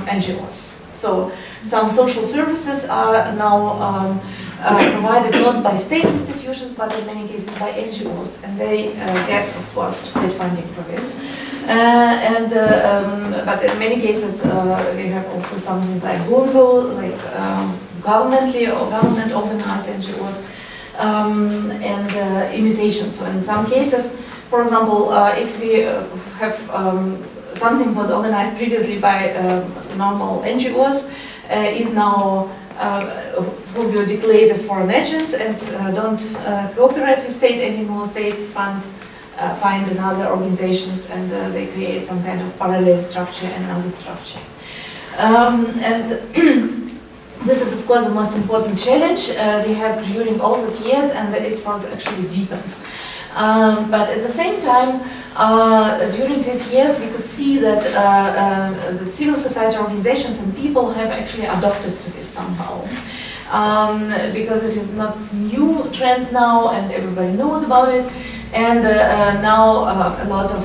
F: NGOs. So some social services are now provided not by state institutions, but in many cases by NGOs, and they get, of course, state funding for this. But in many cases, we have also something like Google, like government-organized NGOs, and imitation. So in some cases, for example, if we have something was organized previously by normal NGOs, is now will be declared as foreign agents and don't cooperate with state anymore. State find another organizations and they create some kind of parallel structure and another structure. This is, of course, the most important challenge we had during all the years, and it was actually deepened. But at the same time, during these years, we could see that the civil society organizations and people have actually adopted to this somehow. Because it is not new trend now, and everybody knows about it. And now a lot of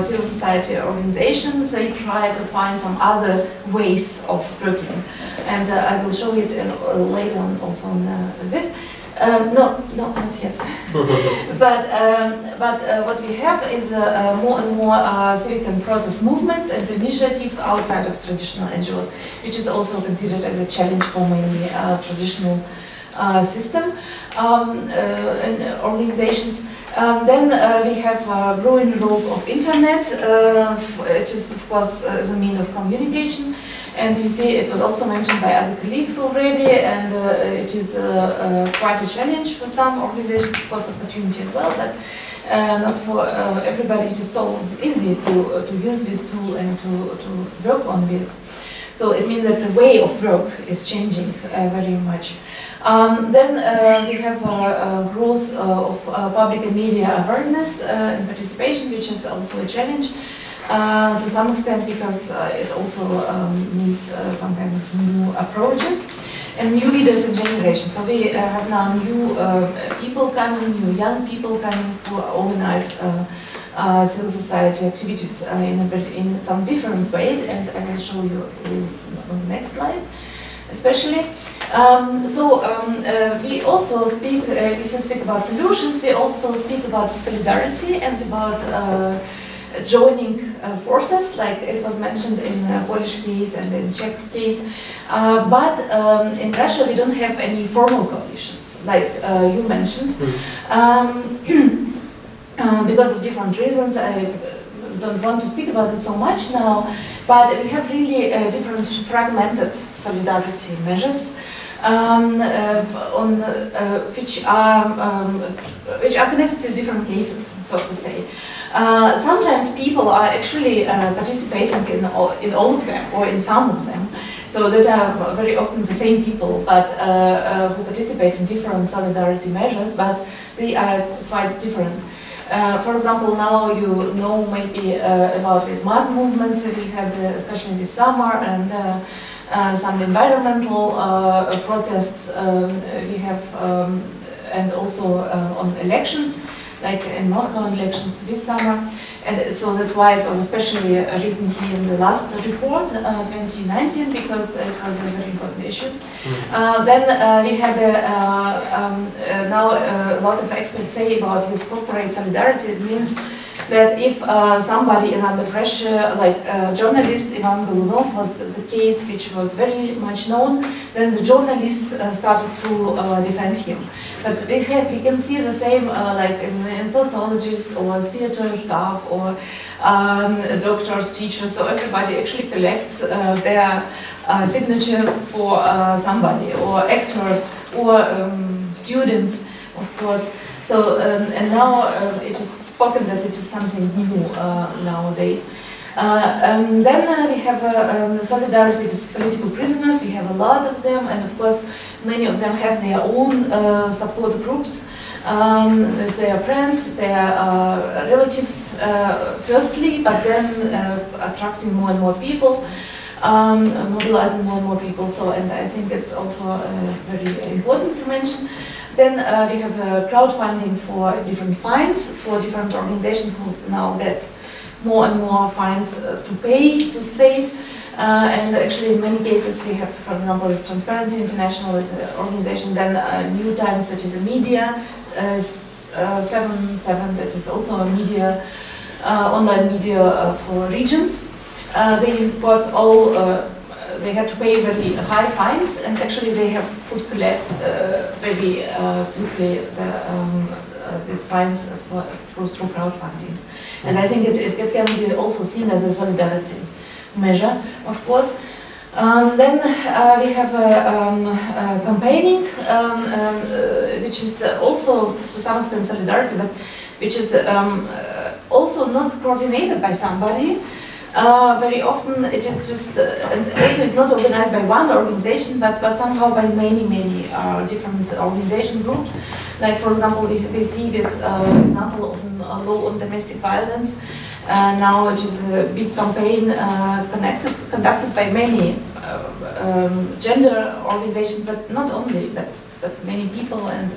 F: civil society organizations, they try to find some other ways of working. And I will show it later on also on this. No, not yet. But what we have is more and more civic and protest movements and initiatives outside of traditional NGOs, which is also considered as a challenge for many traditional system and organizations. Then we have a growing role of internet, which is of course the means of communication. And you see it was also mentioned by other colleagues already, and it is quite a challenge for some organizations, of course opportunity as well, but not for everybody. It is so easy to use this tool and to work on this. So it means that the way of work is changing very much. Then we have growth of public and media awareness and participation, which is also a challenge to some extent because it also needs some kind of new approaches and new leaders and generations. So we have now new people coming, new young people coming to organize civil society activities in some different way, and I will show you on the next slide, especially. We also speak, if we speak about solutions, we also speak about solidarity and about joining forces, like it was mentioned in the Polish case and in Czech case. But in Russia, we don't have any formal coalitions, like you mentioned. Because of different reasons, I don't want to speak about it so much now, but we have really different fragmented solidarity measures which are connected with different cases, so to say. Sometimes people are actually participating in all of them or in some of them. So that are very often the same people, but who participate in different solidarity measures, but they are quite different. For example, now you know maybe about these mass movements we had, especially this summer, and some environmental protests we have, and also on elections, like in Moscow elections this summer. And so that's why it was especially written here in the last report, 2019, because it was a very important issue. Then we had now a lot of experts say about this corporate solidarity. It means that if somebody is under pressure, like journalist Ivan Golunov was the case which was very much known, then the journalists started to defend him. But we can see the same like in sociologists or theater staff or doctors, teachers, so everybody actually collects their signatures for somebody, or actors, or students, of course. So, and now it is spoken that it is something new nowadays. Then we have solidarity with political prisoners. We have a lot of them, and of course many of them have their own support groups with their friends, their relatives firstly, but then attracting more and more people, mobilizing more and more people. So, and I think it's also very important to mention. Then we have crowdfunding for different fines for different organizations who now get more and more fines to pay to state. And actually, in many cases, we have, for example, with Transparency International as an organization, then New Times, which is a media, 7/7, that is also a media, online media for regions. They got all, they had to pay very high fines, and actually they have could collect very quickly these fines through crowdfunding. And I think it can be also seen as a solidarity measure, of course. Then we have campaigning, which is also to some extent solidarity, but which is also not coordinated by somebody. Very often it is just, and also it's not organized by one organization, but somehow by many different organization groups. Like, for example, we see this example of law on domestic violence. Now it is a big campaign conducted by many gender organizations, but not only, but many people, and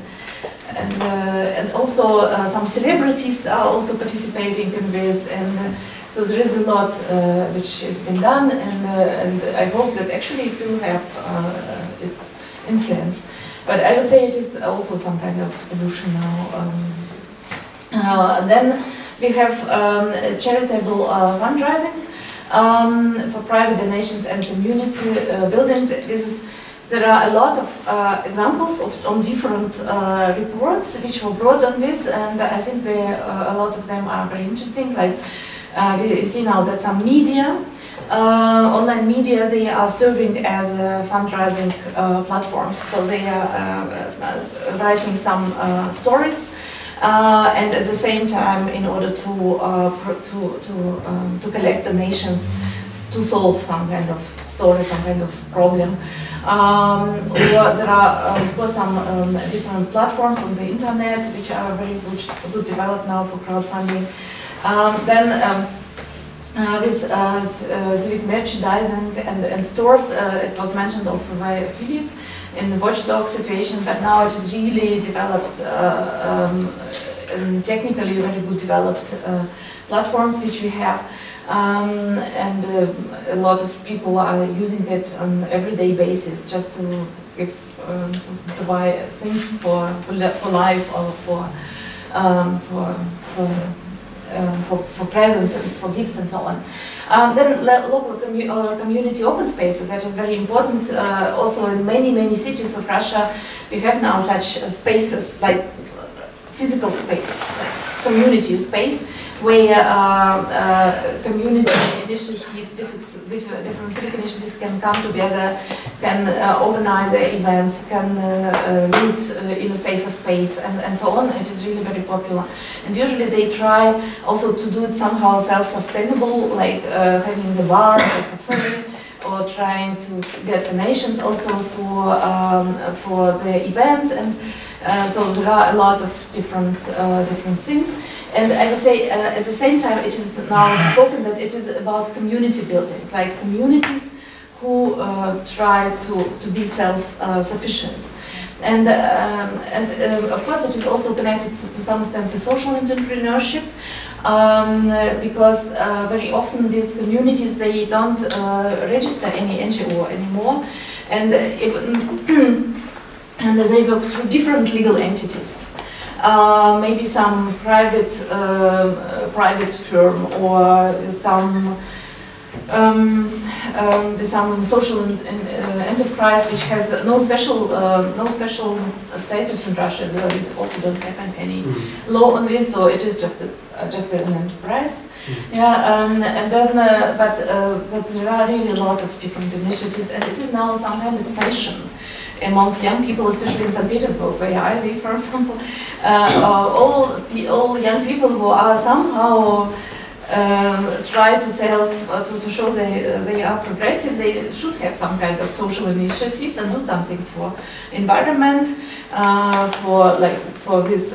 F: also some celebrities are also participating in this, and so there is a lot which has been done, and I hope that actually it will have its influence. But I would say it is also some kind of solution now. Then we have charitable fundraising for private donations and community building. There are a lot of examples on different reports which were brought on this, and I think a lot of them are very interesting. Like we see now that some media, online media, they are serving as fundraising platforms. So they are writing some stories. And at the same time, in order to collect donations to solve some kind of story, some kind of problem. Or there are, of course, some different platforms on the internet which are very good developed now for crowdfunding. Then with civic merchandising and stores, it was mentioned also by Philip, in the watchdog situation, but now it is really developed, technically very good developed platforms which we have, and a lot of people are using it on an everyday basis just to give, to buy things for life or for presents and for gifts and so on. Then local community open spaces, that is very important. Also in many cities of Russia, we have now such spaces, like physical space, like community space, where community initiatives, different civic initiatives can come together, can organize their events, can meet in a safer space, and so on. It is really very popular. And usually they try also to do it somehow self-sustainable, like having the bar, the cafe, or trying to get donations also for the events, and so there are a lot of different things. And I would say at the same time it is now spoken that it is about community building, like communities who try to be self-sufficient. And of course it is also connected to some extent with social entrepreneurship, because very often these communities, they don't register any NGO anymore, and and they work through different legal entities. Maybe some private firm, or some social enterprise which has no special status in Russia as well. We also don't have any law on this, so it is just an enterprise. Yeah, and then but there are really a lot of different initiatives, and it is now some kind of fashion among young people, especially in St. Petersburg, where I live, for example. All young people who are somehow try to show they are progressive, they should have some kind of social initiative and do something for environment, for this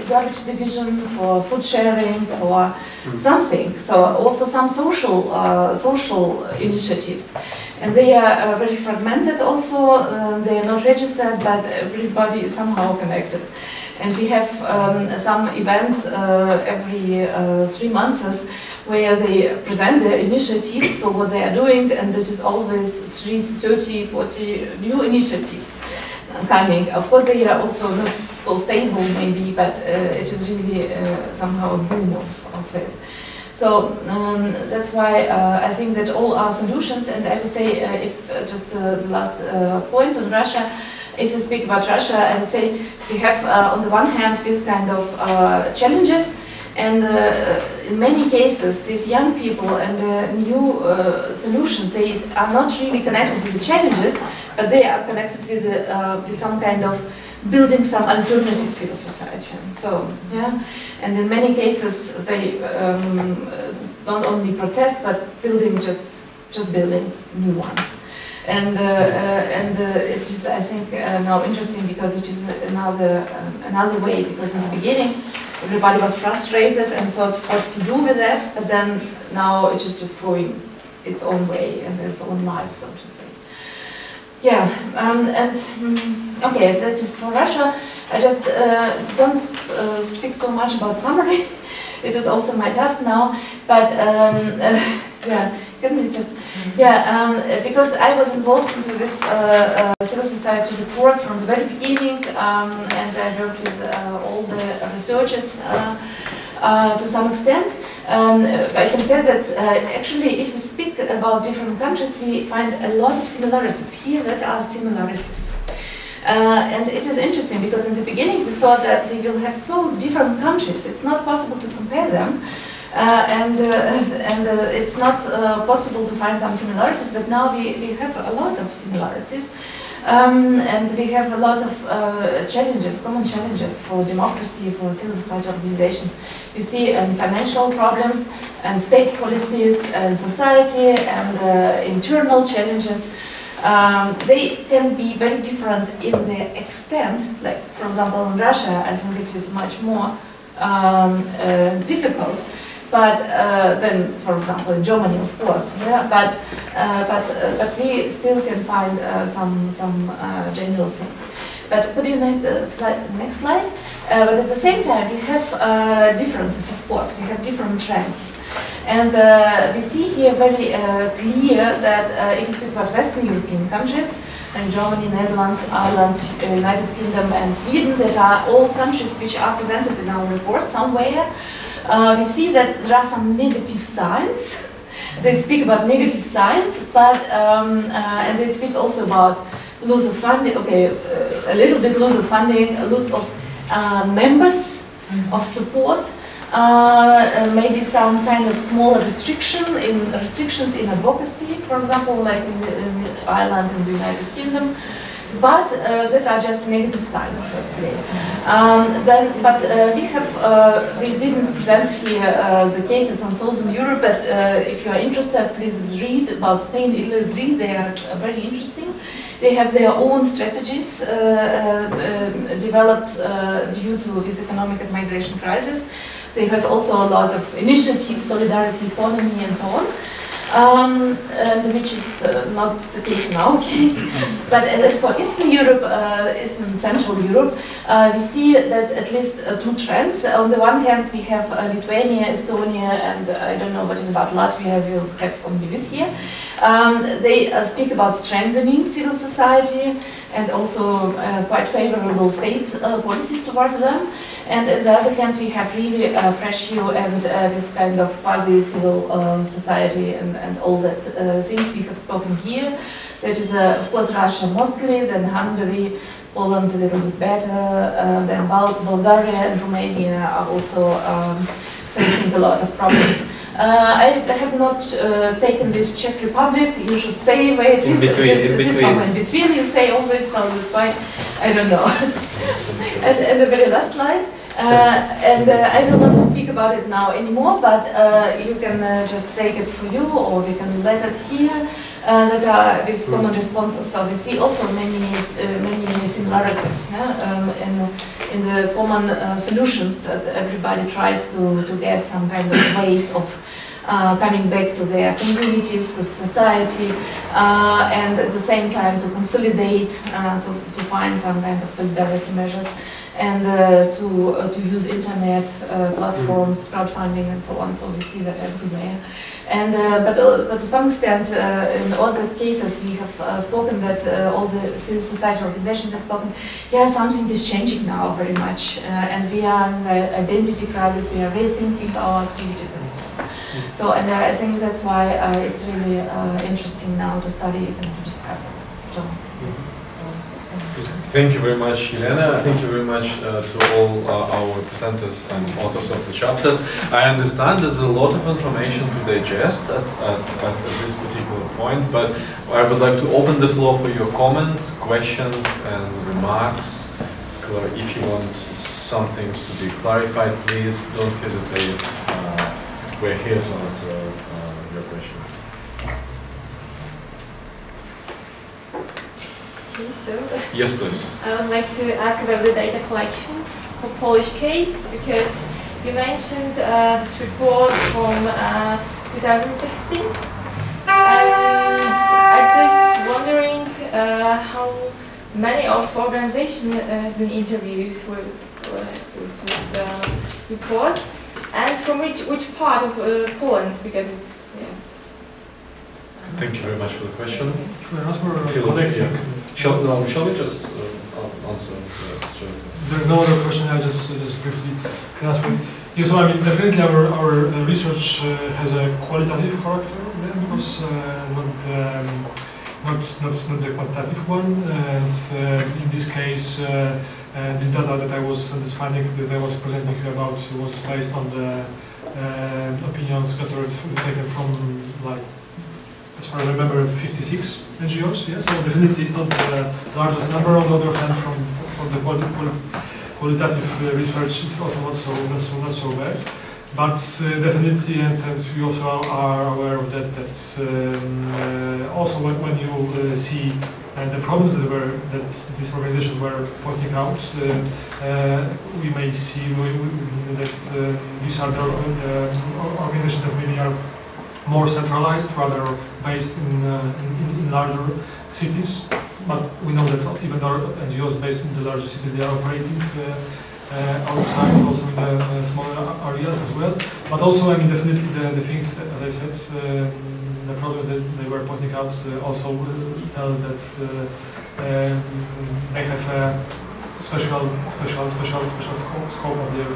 F: garbage division, for food sharing, for something, or for some social initiatives. And they are very fragmented also, they are not registered, but everybody is somehow connected. And we have some events every 3 months where they present their initiatives, so what they are doing, and it is always 30, 40 new initiatives coming. Of course, they are also not so stable, maybe, but it is really somehow a boom of it. So that's why I think that all our solutions, and I would say, if just the last point on Russia, if you speak about Russia, I would say we have on the one hand this kind of challenges, and in many cases these young people and new solutions, they are not really connected with the challenges, but they are connected with some kind of building some alternative civil society. So yeah, and in many cases they don't only protest, but building just building new ones. And it is, I think, now interesting because it is another way. Because in the beginning, everybody was frustrated and thought what to do with that, but then now it is just going its own way and its own life, so to say. Yeah, okay, that's just for Russia. I just don't speak so much about summary. It is also my task now, but yeah, can we just. Yeah, because I was involved into this civil society report from the very beginning, and I worked with all the researchers to some extent. I can say that actually, if we speak about different countries, we find a lot of similarities. Here, that are similarities. And it is interesting because in the beginning we thought that we will have so different countries, it's not possible to compare them. And it's not possible to find some similarities, but now we have a lot of similarities, and we have a lot of challenges, common challenges for democracy, for civil society organizations. You see financial problems, and state policies, and society, and internal challenges. They can be very different in their extent. Like, for example, in Russia, I think it is much more difficult. But then, for example, in Germany, of course, yeah. But we still can find some general things. But could you make the next slide? But at the same time, we have differences, of course. We have different trends, and we see here very clear that if you speak about Western European countries, and Germany, Netherlands, Ireland, United Kingdom, and Sweden, that are all countries which are presented in our report somewhere. We see that there are some negative signs. They speak about negative signs, but and they speak also about loss of funding. Okay, a little bit loss of funding, a loss of members of support, maybe some kind of smaller restrictions in advocacy, for example, like in Ireland and the United Kingdom. But that are just negative signs, firstly. We didn't present here the cases on Southern Europe, but if you are interested, please read about Spain, Italy, Greece. They are very interesting. They have their own strategies developed due to this economic and migration crisis. They have also a lot of initiatives, solidarity, economy, and so on. And which is not the case in our case. But as for Eastern Europe, Eastern Central Europe, we see that at least two trends. On the one hand, we have Lithuania, Estonia, and I don't know what is about Latvia, we'll have only this year. They speak about strengthening civil society and also quite favorable state policies towards them. And on the other hand, we have really pressure and this kind of quasi-civil society and all that things we have spoken here. That is, of course, Russia mostly, then Hungary, Poland a little bit better, then Bulgaria and Romania are also facing a lot of problems. I have not taken this Czech Republic. You should say where it is. It is somewhere in between. You say always, so it's fine. I don't know. and the very last slide. I will not speak about it now anymore, but you can just take it for you, or we can let it here. That are with common responses. So we see also many similarities in the common solutions that everybody tries to get some kind of ways of coming back to their communities, to society, and at the same time to consolidate, to find some kind of solidarity measures. and to use internet platforms, crowdfunding, and so on. So we see that everywhere. And but to some extent, in all the cases we have spoken that all the civil society organizations have spoken. Yeah, something is changing now very much, and we are in the identity crisis. We are rethinking our activities and so on. So, and I think that's why it's really interesting now to study it and to discuss it. So,
B: thank you very much, Helena. Thank you very much to all our presenters and authors of the chapters. I understand there's a lot of information to digest at this particular point, but I would like to open the floor for your comments, questions, and remarks. If you want some things to be clarified, please don't hesitate. We're here to answer your questions.
G: So,
B: yes, please.
G: I would like to ask about the data collection for Polish case, because you mentioned this report from 2016, and I'm just wondering how many of organizations have been interviewed with this report, and from which part of Poland, because it's, yes.
B: Thank you very much for the question.
C: Should I ask for collecting?
B: Shall we just answer?
C: There's no other question. I just briefly can ask me. Yeah, so I mean, definitely our research has a qualitative character, because not the quantitative one. And in this case, this data that I was, this finding that I was presenting about was based on the opinions gathered taken from, like, as far as I remember, 56 NGOs. Yes, so definitely it's not the largest number. On the other hand, from the qualitative research, it's also not so bad. But definitely, and we also are aware of that. Also, when you see the problems that these organizations were pointing out, we may see that these are the organizations that maybe are more centralized, rather based in larger cities. But we know that even though NGOs based in the larger cities, they are operating outside, also in the smaller areas as well. But also, I mean, definitely the things, as I said, the problems that they were pointing out also tells that they have a special scope of their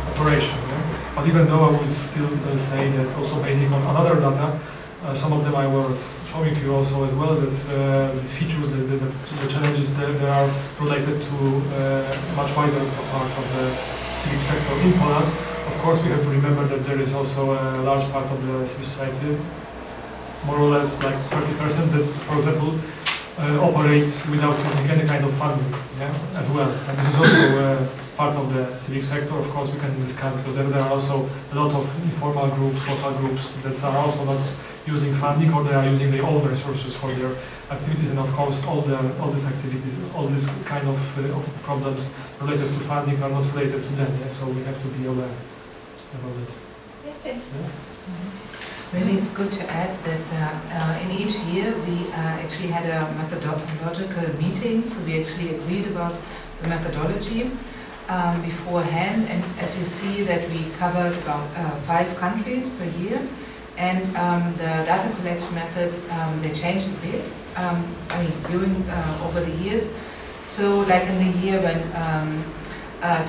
C: operation. Yeah? But even though I would still say that also basing on another data, some of them I was showing you also as well, that these features, the challenges that they are related to much wider part of the civic sector in Poland. Of course, we have to remember that there is also a large part of the civil society, more or less like 30%, that, for example, operates without using any kind of funding, yeah, as well. And this is also part of the civic sector. Of course, we can discuss, because there are also a lot of informal groups, local groups that are also not using funding, or they are using their own resources for their activities. And of course, all these activities, all these kind of problems related to funding are not related to them. Yeah? So we have to be aware about it.
G: Okay.
C: Yeah?
D: Maybe it's good to add that in each year we actually had a methodological meeting, so we actually agreed about the methodology beforehand, and as you see that we covered about 5 countries per year, and the data collection methods, they changed a bit, I mean, during over the years. So like in the year when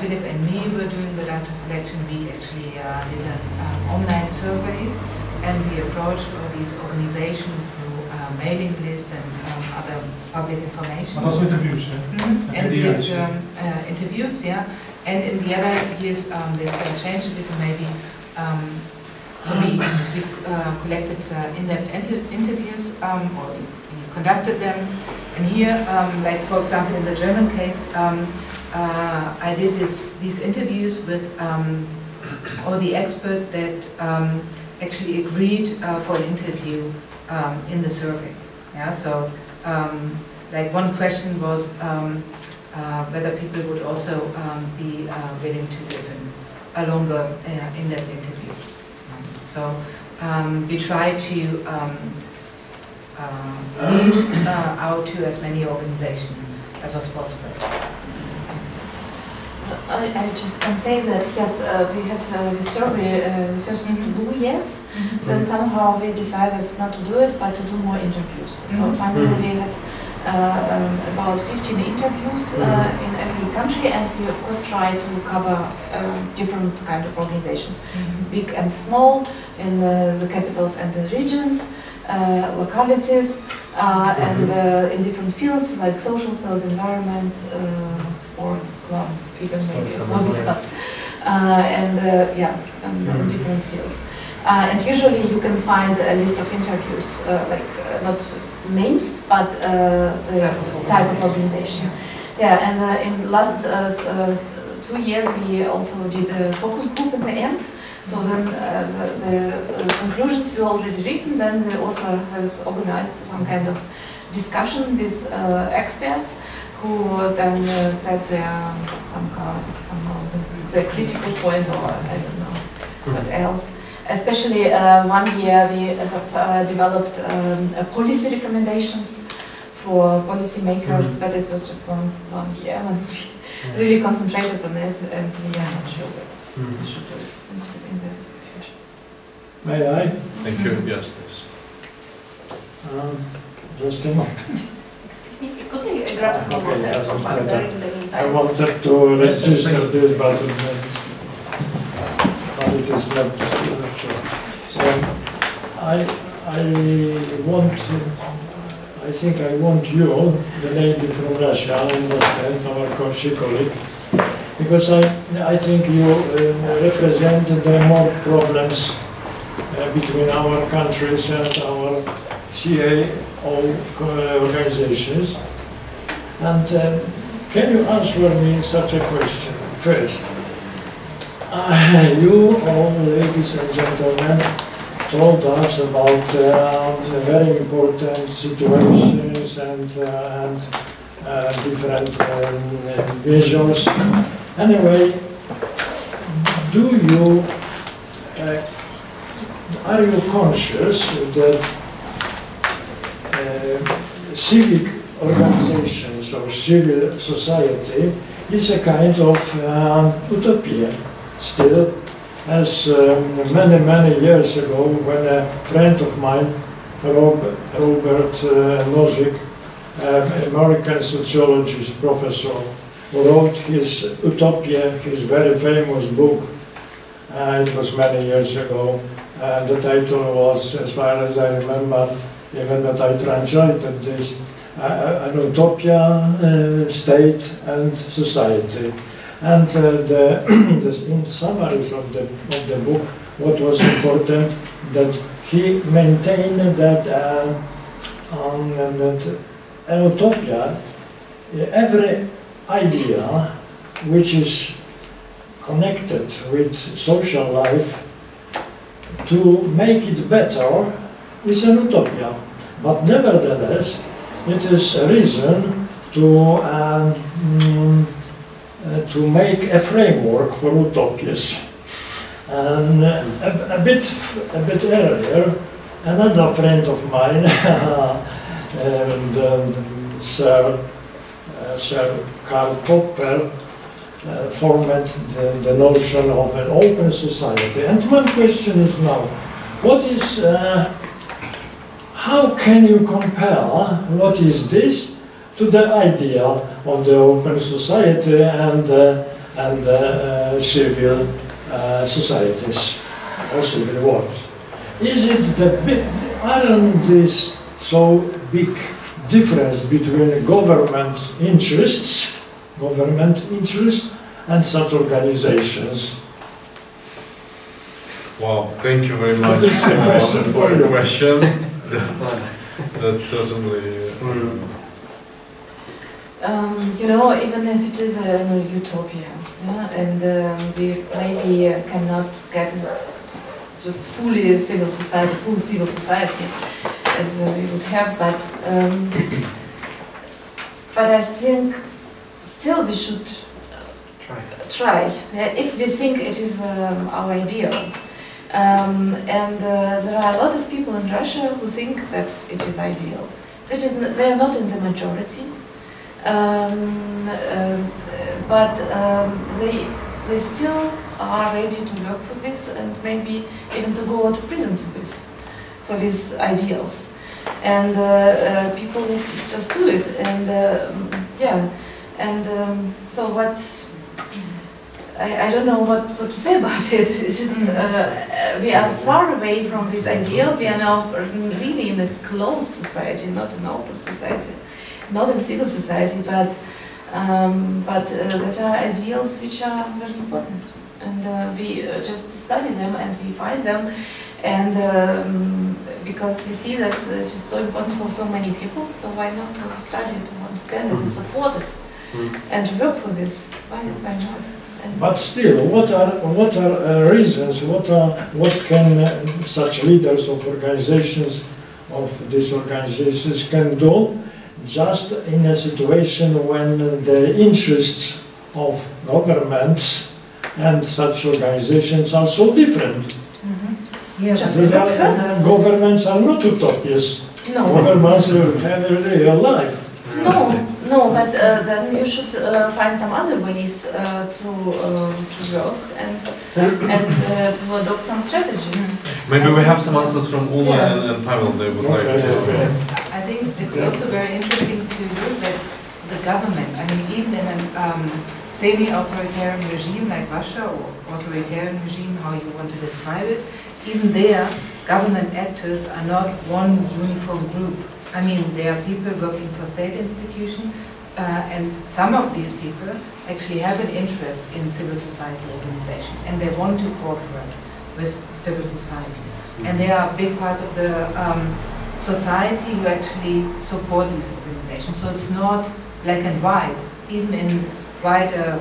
D: Philip and me were doing the data collection, we actually did an online survey, and we approached all these organizations through mailing lists and other public information.
C: But also interviews, yeah?
D: Mm-hmm. And we had interviews, yeah. And in the other years, this changed a bit, maybe. So we collected in-depth interviews, or we conducted them. And here, like for example, in the German case, I did these interviews with all the experts that actually agreed for an interview in the survey. Yeah, so like one question was whether people would also be willing to give a longer in-depth interview. So we try to reach out to as many organizations as was possible.
F: I just can say that yes, we had the survey the first 2 years. Then somehow we decided not to do it, but to do more interviews. So finally we had about 15 interviews in every country, and we of course try to cover different kind of organizations, big and small, in the capitals and the regions, localities, and in different fields like social field, environment, sport, clubs, even maybe hobby clubs, and different fields. And usually you can find a list of interviews, not names, but the type of organization. Yeah, and in the last 2 years we also did a focus group in the end. So then the conclusions were already written, then the author has organized some kind of discussion with experts who then said somehow the critical points, or I don't know what else. Especially 1 year we have developed policy recommendations for policymakers, but it was just one year when we really concentrated on it, and we are not sure that we should do it in the future.
H: May I?
B: Thank you. Yes, please.
H: Just a moment.
A: Could you grab some water?
H: I wanted to register this, but it is not sure. So I think I want you, the lady from Russia, I understand, our colleague, because I think you represent the more problems between our countries and our CAO organizations. And can you answer me such a question? First, you all, ladies and gentlemen, told us about very important situations and different visions. Anyway, are you conscious that civic organizations or civil society is a kind of utopia still? As many years ago, when a friend of mine, Robert Rosji, American sociologist professor, wrote his Utopia, his very famous book. It was many years ago. The title was, as far as I remember, even that I translated this, an utopia, state and society. And in summaries of the book, what was important, that he maintained that an utopia, every idea which is connected with social life, to make it better, is an utopia. But nevertheless, it is a reason to make a framework for utopias. And a bit earlier, another friend of mine, Sir Karl Popper, formed the notion of an open society. And my question is now, how can you compare what is this to the idea of the open society and civil societies or civil wars? Aren't this so big difference between government interests and such organizations?
B: Wow, thank you very much for your question. That's certainly.
F: You know, even if it is a utopia, and we maybe cannot get it just fully full civil society as we would have, but I think still we should try if we think it is our ideal. And there are a lot of people in Russia who think that it is ideal. They are not in the majority. but they still are ready to work for this and maybe even to go to prison for these ideals. And people just do it, and yeah, and so what, I don't know what to say about it. It's just we are far away from this ideal. We are now really in a closed society, not an open society, not in civil society, but that are ideals which are very important, and we just study them and we find them, and because we see that it is so important for so many people, so why not to study it, to understand it, to support it, and to work for this? Why not?
H: But still, what are reasons? What can such leaders of organizations, of these organizations, can do just in a situation when the interests of governments and such organizations are so different?
D: Yeah,
H: governments are not utopias.
F: No.
H: Governments have a real life.
F: No, but then you should find some other ways to work and to adopt some strategies.
B: Maybe we have some answers from Uma and Pavel. They would like to.
D: I think it's also very interesting to look at the government. I mean, even in a semi-authoritarian regime like Russia, or authoritarian regime, how you want to describe it, even there, government actors are not one uniform group. I mean, there are people working for state institutions, and some of these people actually have an interest in civil society organization, and they want to cooperate with civil society. And there are big parts of the society who actually support these organizations. So it's not black and white. Even in quite a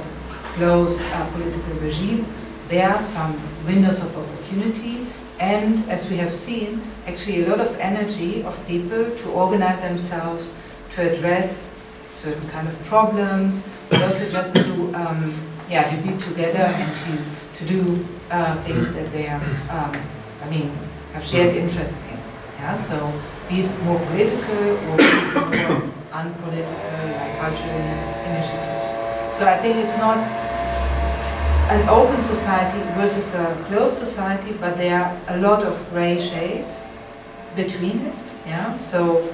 D: closed political regime, there are some windows of opportunity, and as we have seen, actually a lot of energy of people to organize themselves, to address certain kind of problems, but also just to be together and to do things that they are, have shared interest in. Yeah, so be it more political or more unpolitical, like cultural initiatives. So I think it's not an open society versus a closed society, but there are a lot of gray shades between it. Yeah, so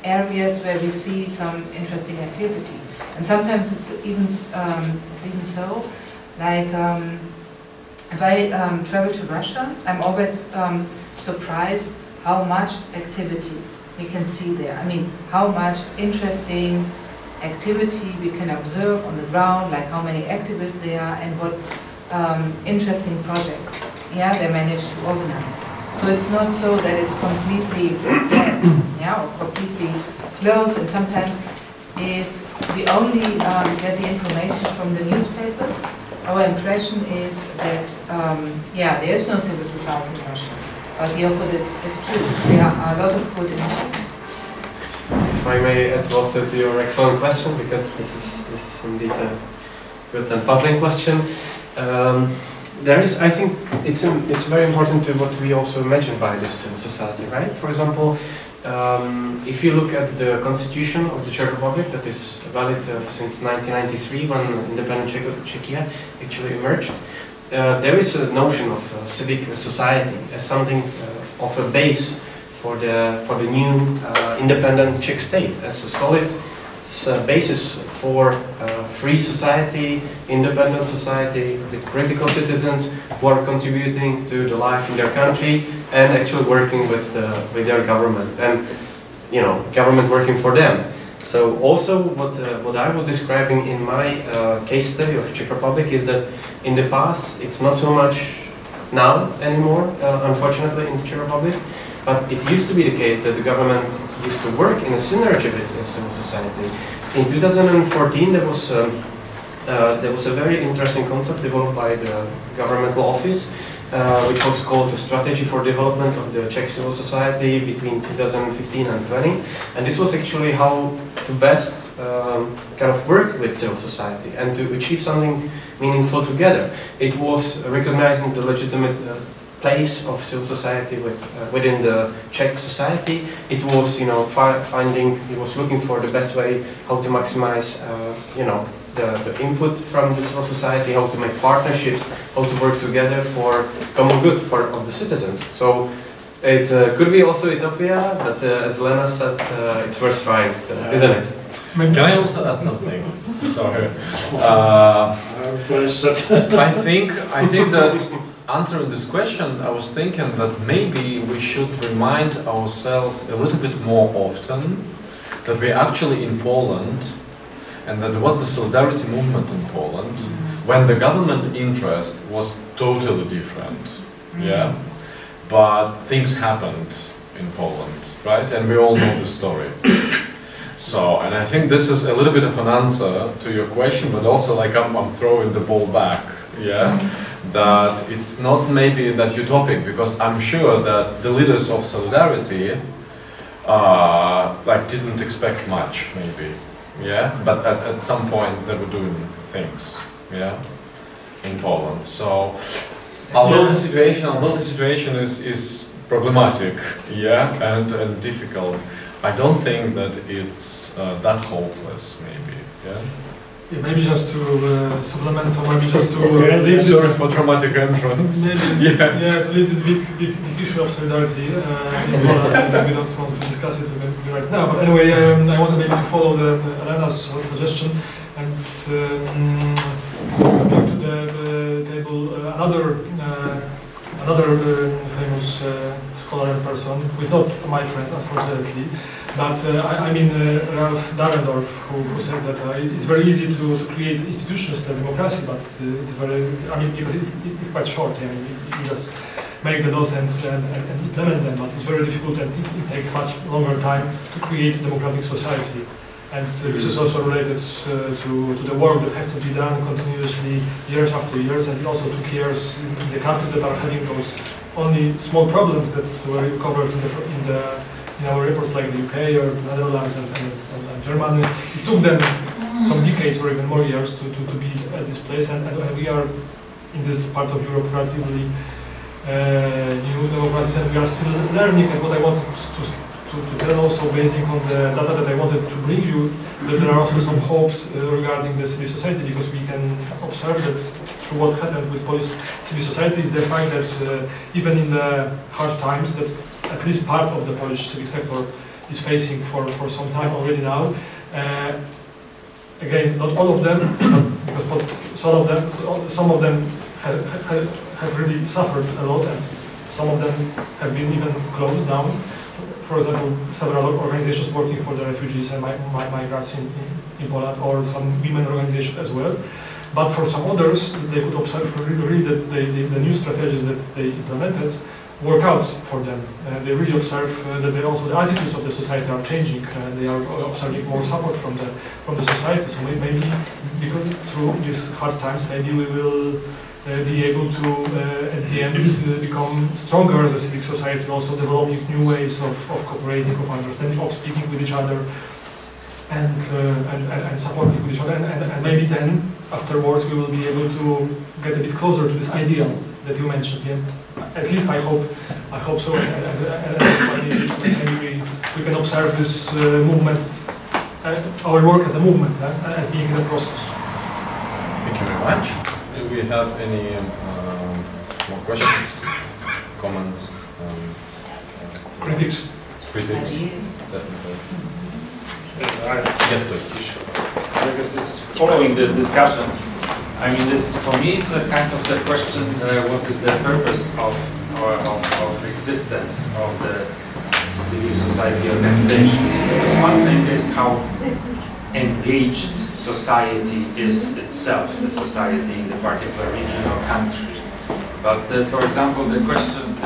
D: areas where we see some interesting activity, and sometimes it's even so. Like if I travel to Russia, I'm always surprised how much activity we can see there. I mean, how much interesting activity we can observe on the ground, like how many activists there are and what interesting projects they manage to organize. So it's not so that it's completely dead, or completely closed, and sometimes if we only get the information from the newspapers, our impression is that there is no civil society in Russia. But the opposite is true. There are a lot of good initiatives.
E: If I may add also to your excellent question, because this is indeed a good and puzzling question. I think it's very important to what we also mentioned by this civil society, right? For example, if you look at the constitution of the Czech Republic that is valid since 1993, when independent Czechia actually emerged, there is a notion of civic society as something of a base for the new independent Czech state, as a solid basis for free society, independent society with critical citizens who are contributing to the life in their country and actually working with their government, and government working for them. So also what I was describing in my case study of Czech Republic is that in the past, it's not so much now anymore, unfortunately, in the Czech Republic, but it used to be the case that the government used to work in a synergy with civil society. In 2014, there was a very interesting concept developed by the governmental office, which was called the Strategy for Development of the Czech Civil Society between 2015 and 20. And this was actually how to best kind of work with civil society and to achieve something meaningful together. It was recognizing the legitimate place of civil society within the Czech society. It was, you know, it was looking for the best way how to maximize, you know, the input from the civil society, how to make partnerships, how to work together for common good of the citizens. So it could be also utopia, but as Lena said, it's worth trying still, isn't it?
B: Can I also add something? Sorry. I think that answering this question, I was thinking that maybe we should remind ourselves a little bit more often that we're actually in Poland, and that there was the solidarity movement in Poland when the government interest was totally different. Yeah, but things happened in Poland, right? And we all know the story. So, and I think this is a little bit of an answer to your question, but also like I'm throwing the ball back, yeah? That it's not maybe that utopic, because I'm sure that the leaders of solidarity like didn't expect much, maybe, yeah? But at some point they were doing things, yeah, in Poland. So, although the situation is problematic, yeah, and difficult, I don't think that it's that hopeless, maybe, yeah?
C: Yeah, maybe just to supplement, or maybe just to leave this...
B: Sorry for traumatic entrance.
C: Maybe, yeah, to leave this big issue of solidarity in Poland. We don't want to discuss it right now, but anyway, I wanted maybe to follow Elena's suggestion and bring to the table another famous scholar and person, who is not my friend, unfortunately, but I mean Ralph Dahrendorf, who said that it's very easy to create institutions like democracy, but it's very, I mean, because it's quite short. I mean, you just make the laws and implement them, but it's very difficult, and it takes much longer time to create a democratic society. And this is also related to the work that has to be done continuously, years after years, and it also took years in the countries that are having those only small problems that were covered in our reports, like the UK or the Netherlands and Germany. It took them some decades or even more years to be at this place, and we are in this part of Europe relatively new democracies, and we are still learning. And what I wanted to tell also, basing on the data that I wanted to bring you, that there are also some hopes regarding the civil society, because we can observe that through what happened with Polish civil society is the fact that even in the hard times that at least part of the Polish civic sector is facing for some time already now. Again, not all of them, but some of them have really suffered a lot, and some of them have been even closed down. So, for example, several organizations working for the refugees and migrants in Poland, or some women organizations as well. But for some others, they could observe really that the new strategies that they implemented work out for them. They really observe that the attitudes of the society are changing. They are observing more support from the society. So maybe because through these hard times, maybe we will be able to, at the end, become stronger as a civic society, also developing new ways of cooperating, of understanding, of speaking with each other, and supporting with each other. And maybe then, afterwards, we will be able to get a bit closer to this ideal that you mentioned. Yeah? At least I hope so. And that's why maybe we can observe this movement, our work as a movement, as being in a process.
B: Thank you very much. Do we have any more questions, comments,
C: critics?
B: Yes, please.
I: Because following this discussion, I mean, for me, it's a kind of the question: what is the purpose of existence of the civil society organizations? Because one thing is how engaged society is itself, the society in the particular region or country. But for example, the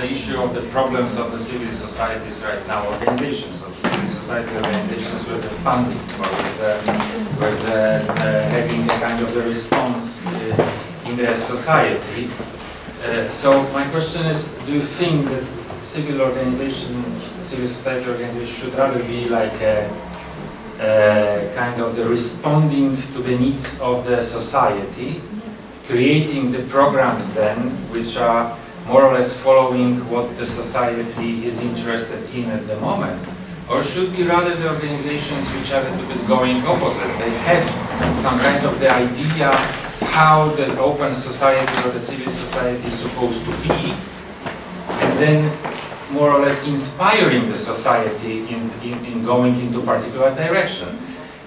I: issue of the problems of the civil societies right now, organizations of the civil society organizations with the funding, or with having a kind of the response in the society. So my question is, do you think that civil society organization should rather be like a kind of the responding to the needs of the society, creating the programs then which are more or less following what the society is interested in at the moment? Or should be rather the organizations which are a little bit going opposite? They have some kind of the idea how the open society or the civil society is supposed to be, and then more or less inspiring the society in going into a particular direction.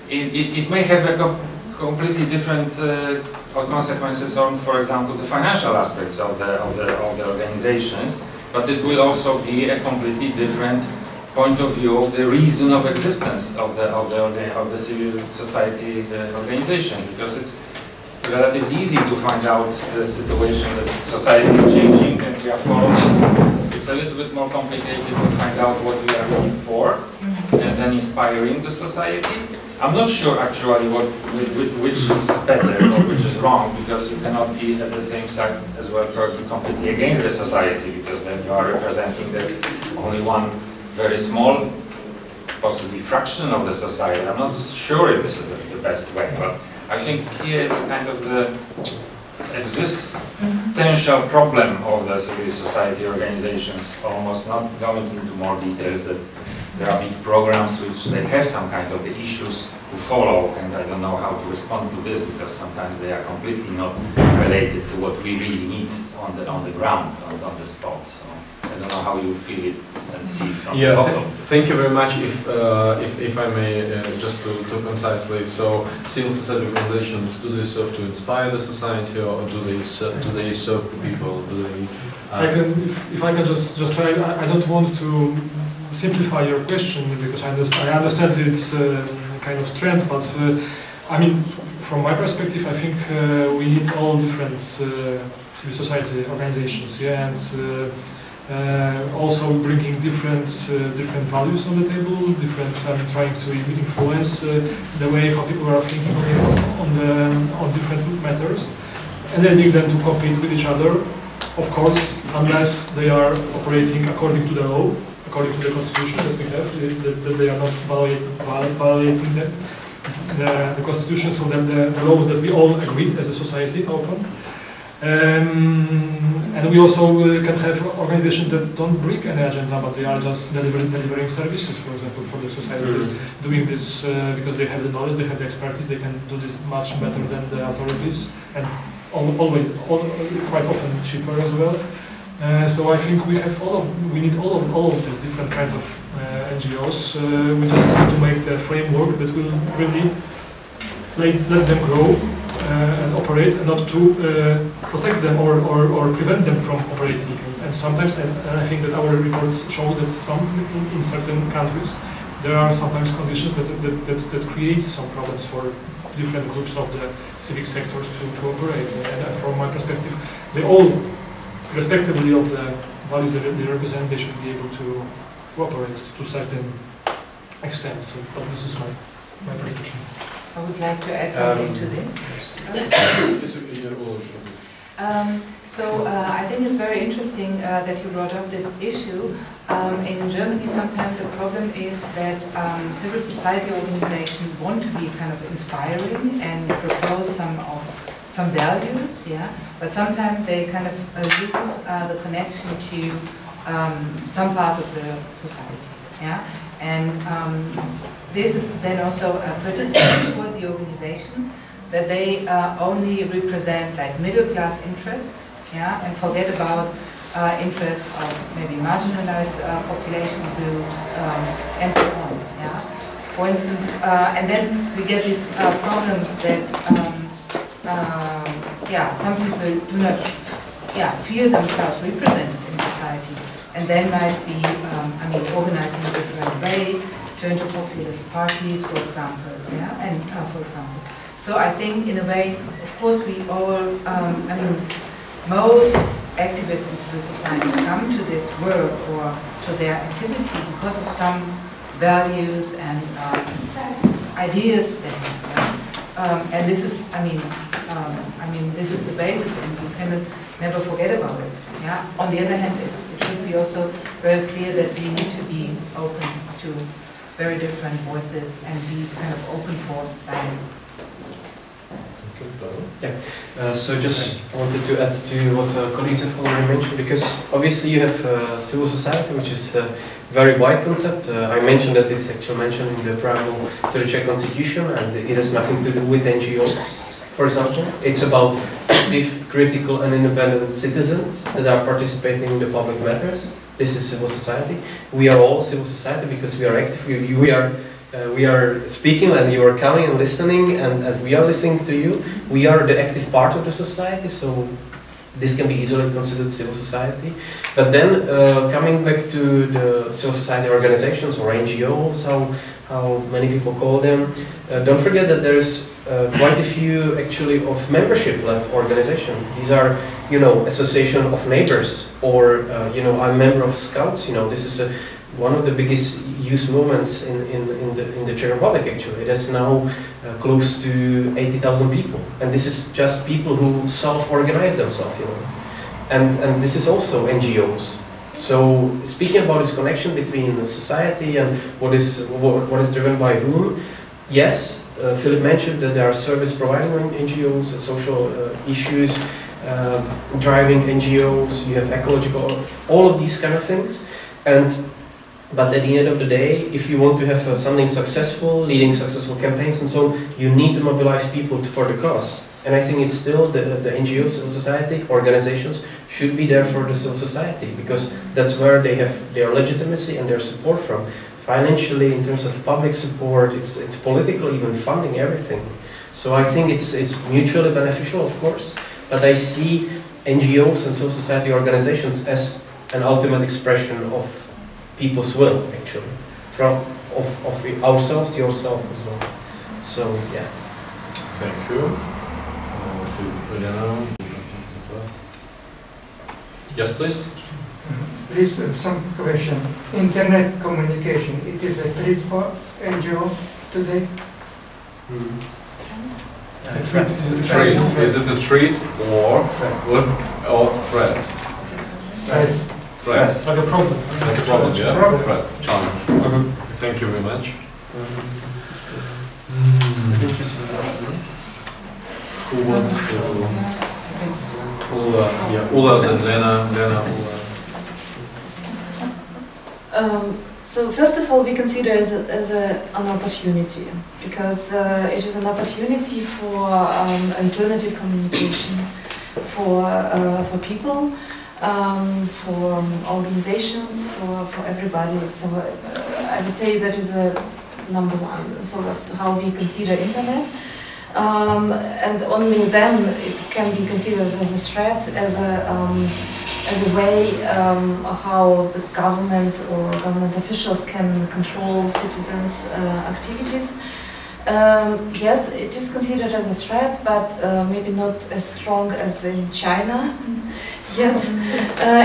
I: It may have a completely different consequences on, for example, the financial aspects of the organizations, but it will also be a completely different point of view of the reason of existence of the civil society organization, because it's relatively easy to find out the situation that society is changing and we are following. It's a little bit more complicated to find out what we are looking for and then inspiring the society. I'm not sure actually which is better or which is wrong, because you cannot be at the same side as well completely against the society, because then you are representing only one very small, possibly fraction of the society. I'm not sure if this is the best way, but I think here is a kind of the existential problem of the civil society organizations, almost not going into more details, that there are big programs which they have some kind of the issues to follow, and I don't know how to respond to this, because sometimes they are completely not related to what we really need on the ground, on the spot. So I don't know how you feel it and see it from the bottom.
B: Thank you very much. If I may, just to concisely, so civil society organizations, do they serve to inspire the society, or do they serve people? Do they?
C: If I can just try, I don't want to simplify your question, because I understand it's kind of strength, but I mean, from my perspective, I think we need all different civil society organizations, yeah, and also bringing different values on the table, trying to influence the way how people are thinking on different matters, enabling them to compete with each other, of course, unless they are operating according to the law, according to the constitution that we have, that they are not violating the constitution, so that the laws that we all agreed as a society open. And we also can have organizations that don't bring any agenda, but they are just delivering services, for example, for the society, doing this because they have the knowledge, they have the expertise, they can do this much better than the authorities, and quite often cheaper as well. So I think we need all of these different kinds of NGOs. We just have to make the framework that will really let them grow and operate, and not to protect them or prevent them from operating. And sometimes, and I think that our reports show that in certain countries there are sometimes conditions that create some problems for different groups of the civic sectors to operate. And from my perspective, they all, respectively of the value that they represent, they should be able to cooperate to a certain extent. So, but this is my perception.
D: I would like to add something to this. I think it's very interesting that you brought up this issue. In Germany, sometimes the problem is that civil society organizations want to be kind of inspiring and propose some values, yeah, but sometimes they kind of lose the connection to some part of the society, yeah, and this is then also a criticism toward the organization, that they only represent like middle class interests, yeah, and forget about interests of maybe marginalized population groups and so on, yeah. For instance, and then we get these problems that some people do not feel themselves represented in society, and they might be organized in a different way, turn to populist parties, for example, So I think in a way, of course, we all, most activists in civil society come to this work or to their activity because of some values and ideas that and this is, this is the basis, and you can never forget about it. Yeah. On the other hand, it should be also very clear that we need to be open to very different voices and be kind of open for dialogue.
E: So just wanted to add to what colleagues have already mentioned, because obviously you have civil society, which is a very wide concept. I mentioned that it's actually mentioned in the preamble to the Czech Constitution, and it has nothing to do with NGOs, for example. It's about active, critical and independent citizens that are participating in the public matters. This is civil society. We are all civil society because we are active. We are speaking and you are coming and listening, and we are listening to you. We are the active part of the society, so this can be easily considered civil society. But then coming back to the civil society organizations or NGOs, how many people call them, don't forget that there's quite a few actually of membership-led organizations. These are, you know, association of neighbors, or you know, I'm a member of Scouts. You know, this is one of the biggest youth movements in the Czech Republic. Actually, it has now close to 80,000 people, and this is just people who self-organize themselves, you know, and this is also NGOs. So speaking about this connection between society and what is driven by whom, yes, Philip mentioned that there are service-providing NGOs, social issues driving NGOs. You have ecological, all of these kind of things, but at the end of the day, if you want to have something successful, leading successful campaigns and so on, you need to mobilize people for the cause. And I think it's still the NGOs, civil society, organizations should be there for the civil society, because that's where they have their legitimacy and their support from. Financially, in terms of public support, it's political, even funding, everything. So I think it's mutually beneficial, of course, but I see NGOs and civil society organizations as an ultimate expression of people's will, actually, of ourselves, yourself as well. So yeah.
B: Thank you. Yes, please.
J: Please, some question. Internet communication, it is a threat for NGO today?
B: Threat. Is it a treat or threat? Threat.
C: Like a problem.
B: Like a problem, yeah? Threat. Challenge. Thank you very much. Who wants to? Ula, then Lena, Ula.
F: So first of all, we consider it as an opportunity, because it is an opportunity for alternative communication for people, for organizations, for everybody. So I would say that is a number one. So how we consider internet, and only then it can be considered as a threat, as a way how the government or government officials can control citizens' activities. Yes, it is considered as a threat, but maybe not as strong as in China yet,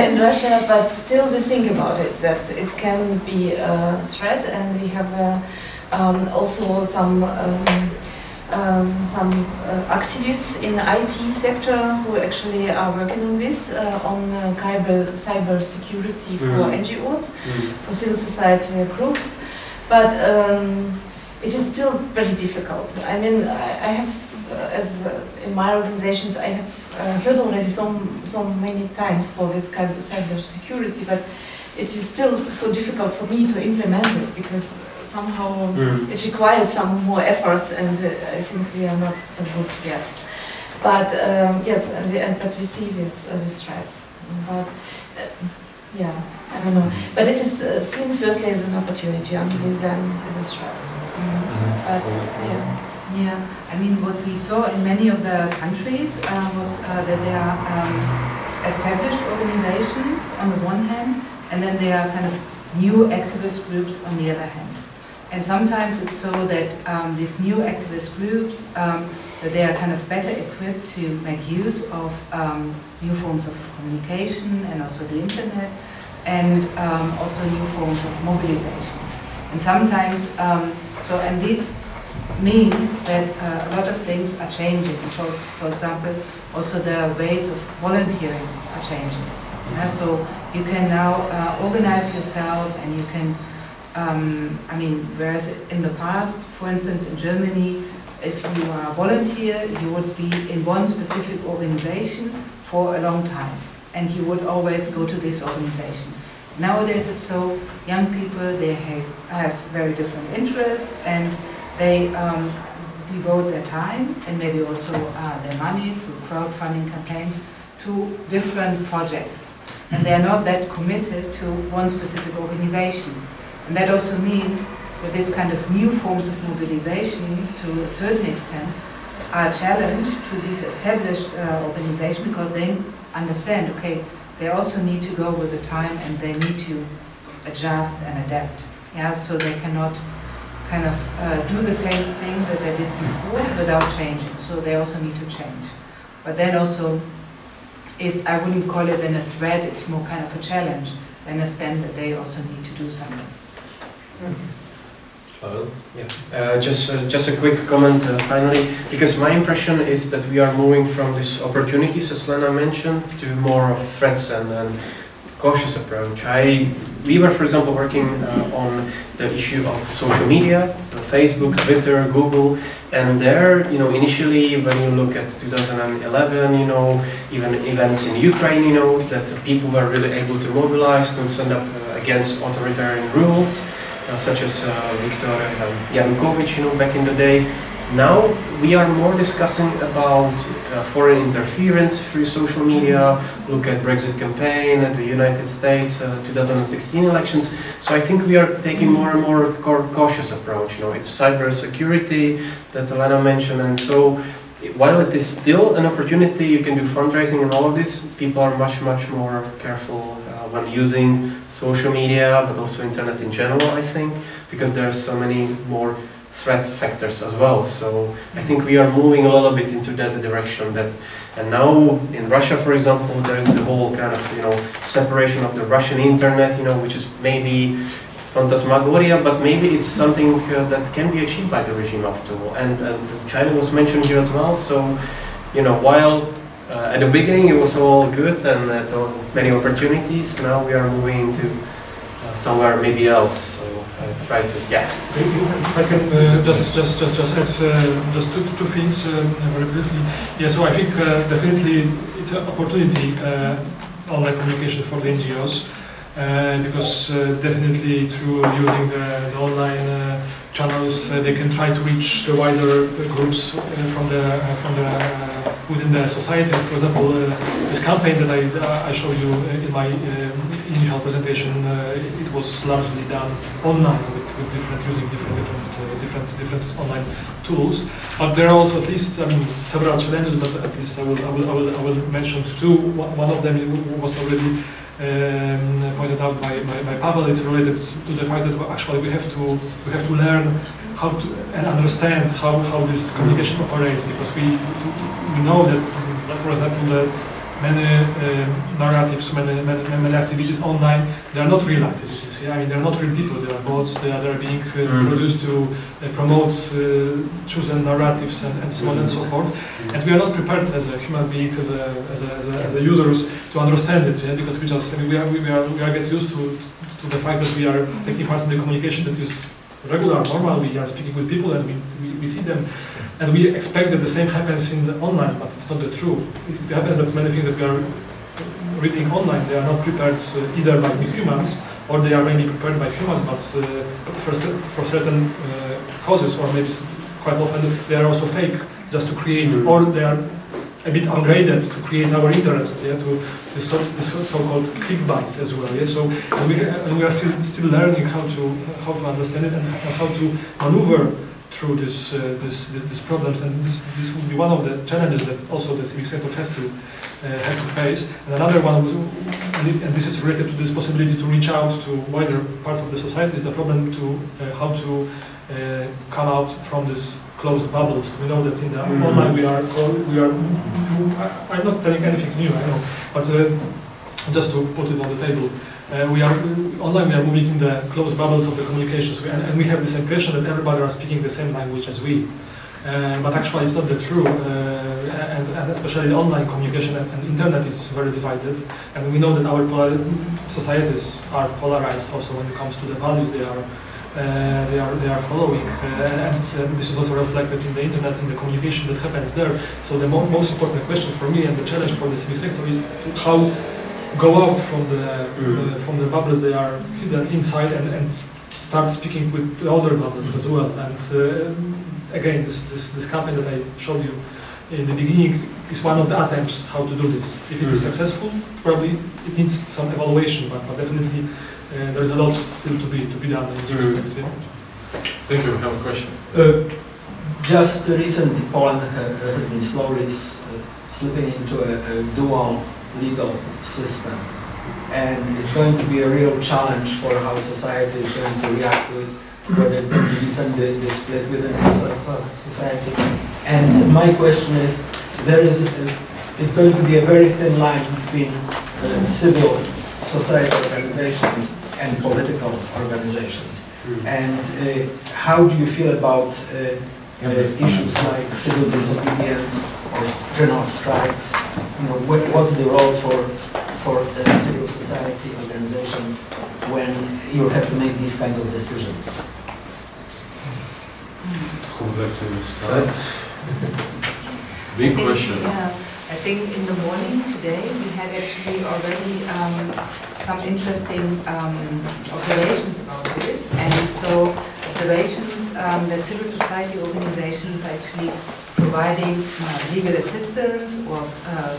F: in Russia, but still we think about it, that it can be a threat, and we have also some activists in the IT sector who actually are working on this, on cyber security for NGOs, for civil society groups, but it is still very difficult. I mean, I have, in my organizations, I have heard already so many times for this kind of cyber security, but it is still so difficult for me to implement it, because somehow it requires some more efforts, and I think we are not so good yet. But yes, but we see this threat. But yeah, I don't know. But it is seen firstly as an opportunity, and then as a threat. But yeah.
D: Yeah, I mean, what we saw in many of the countries was that there are established organizations on the one hand, and then there are kind of new activist groups on the other hand. And sometimes it's so that these new activist groups, that they are kind of better equipped to make use of new forms of communication and also the internet, and also new forms of mobilization. And sometimes, and this means that a lot of things are changing. For example, also the ways of volunteering are changing. So you can now organize yourself, and you can, I mean, whereas in the past, for instance, in Germany, if you are a volunteer, you would be in one specific organization for a long time, and you would always go to this organization. Nowadays it's so, young people, they have very different interests, and they devote their time and maybe also their money to crowdfunding campaigns to different projects. And they are not that committed to one specific organization. And that also means that this kind of new forms of mobilization, to a certain extent, are a challenge to these established organizations, because they understand, okay, they also need to go with the time and they need to adjust and adapt. Yeah, so they cannot kind of do the same thing that they did before without changing. So they also need to change. But then also, I wouldn't call it then a threat, it's more kind of a challenge. They understand that they also need to do something.
E: Yeah. Just a quick comment finally, because my impression is that we are moving from these opportunities, as Lena mentioned, to more of threats and cautious approach. We were, for example, working on the issue of social media, Facebook, Twitter, Google, and there, initially when you look at 2011, even events in Ukraine, that people were really able to mobilize to stand up against authoritarian rules, such as Viktor Yanukovych, back in the day. Now we are more discussing about foreign interference through social media. Look at Brexit campaign, at the United States 2016 elections. So I think we are taking more and more cautious approach. It's cyber security that Elena mentioned, and so while it is still an opportunity, you can do fundraising and all of this, people are much more careful when using social media, but also internet in general, I think, because there are so many more threat factors as well. So I think we are moving a little bit into that direction. And now in Russia, for example, there is the whole kind of separation of the Russian internet, which is maybe phantasmagoria, but maybe it's something that can be achieved by the regime after all. And China was mentioned here as well. So while at the beginning it was all good and many opportunities, now we are moving to somewhere maybe else. So I try to,
C: If I can just add just two things very briefly. Yeah, so I think definitely it's an opportunity, online communication for the NGOs, because definitely through using the online channels, they can try to reach the wider groups within the society. For example, this campaign that I showed you in my initial presentation, it was largely done online with using different online tools. But there are also at least several challenges. But at least I will mention two. One of them was already pointed out by Pavel. It's related to the fact that actually we have to learn how to and understand how this communication operates, because we know that, for example, many narratives, many activities online, they are not real activities. Yeah? I mean, they are not real people. They are bots. They are being produced to promote chosen narratives and so on and so forth. And we are not prepared as a human beings, as a users, to understand it. Yeah? Because we are get used to the fact that we are taking part in the communication that is regular, normal. We are speaking with people and we see them. And we expect that the same happens in the online, but it's not the truth. It happens that many things that we are reading online, they are not prepared either by humans, or they are maybe prepared by humans, but for certain causes, or maybe quite often they are also fake, just to create, or they are a bit ungraded to create our interest, yeah, to this so-called clickbaits as well. Yeah? So we are still learning how to understand it and how to maneuver through these problems, and this will be one of the challenges that also the civic sector have to face. And another one, and this is related to this possibility to reach out to wider parts of the society, is the problem to how to come out from these closed bubbles. We know that in the online we are. I'm not telling anything new, I know, but just to put it on the table. Online we are moving in the closed bubbles of the communications, and we have this impression that everybody are speaking the same language as we. But actually it's not the true, and especially online communication and internet is very divided, and we know that our societies are polarized also when it comes to the values they are they are following, and this is also reflected in the internet, in the communication that happens there. So the most important question for me and the challenge for the civic sector is to how go out from the bubbles they are hidden inside and start speaking with the other bubbles as well. And again, this campaign that I showed you in the beginning is one of the attempts how to do this. If it is successful, probably it needs some evaluation, but definitely there is a lot still to be done in this respect. Yeah.
B: Thank you. We have a question.
K: Just recently, Poland has been slowly slipping into a dual legal system, and it's going to be a real challenge for how society is going to react to it, whether it's going to deepen the split within the society. And my question is, it's going to be a very thin line between civil society organizations and political organizations. And how do you feel about issues like civil disobedience or general strikes? You know, what's the role for civil society organizations when you have to make these kinds of decisions?
B: Who would like to start? Big question.
D: Yeah, I think in the morning today we had actually already some interesting observations about this, and so observations that civil society organizations are actually providing legal assistance or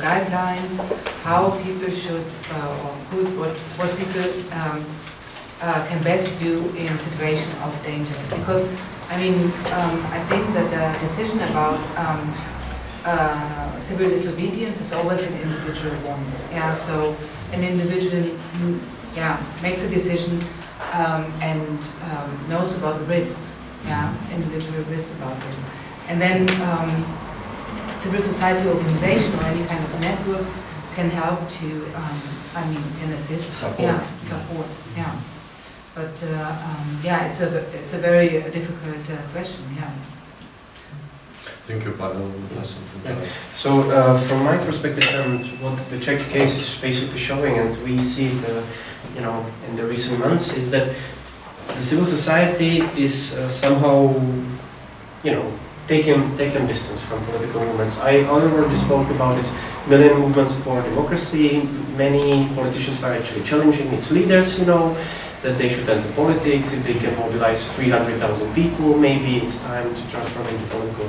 D: guidelines how people should or could, what people can best do in situation of danger. Because I mean, I think that the decision about civil disobedience is always an individual one. Yeah, so an individual, makes a decision and knows about the risk. Yeah, individual risk about this, and then civil society organization or any kind of networks can help to, can assist.
K: Support.
D: Yeah, support. Yeah. But it's a very difficult question. Yeah.
B: Thank you, Pavel.
E: So from my perspective, what the Czech case is basically showing, and we see it, in the recent months, is that the civil society is somehow, taking distance from political movements. I already spoke about this million movements for democracy. Many politicians are actually challenging its leaders, that they should enter politics. If they can mobilize 300,000 people, maybe it's time to transform into political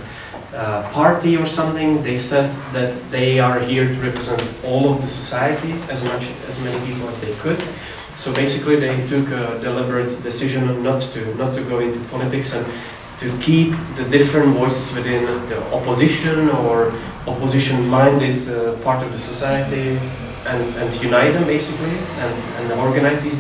E: party or something. They said that they are here to represent all of the society, as many people as they could. So basically, they took a deliberate decision not to go into politics and to keep the different voices within the opposition or opposition-minded part of the society and unite them basically and organize these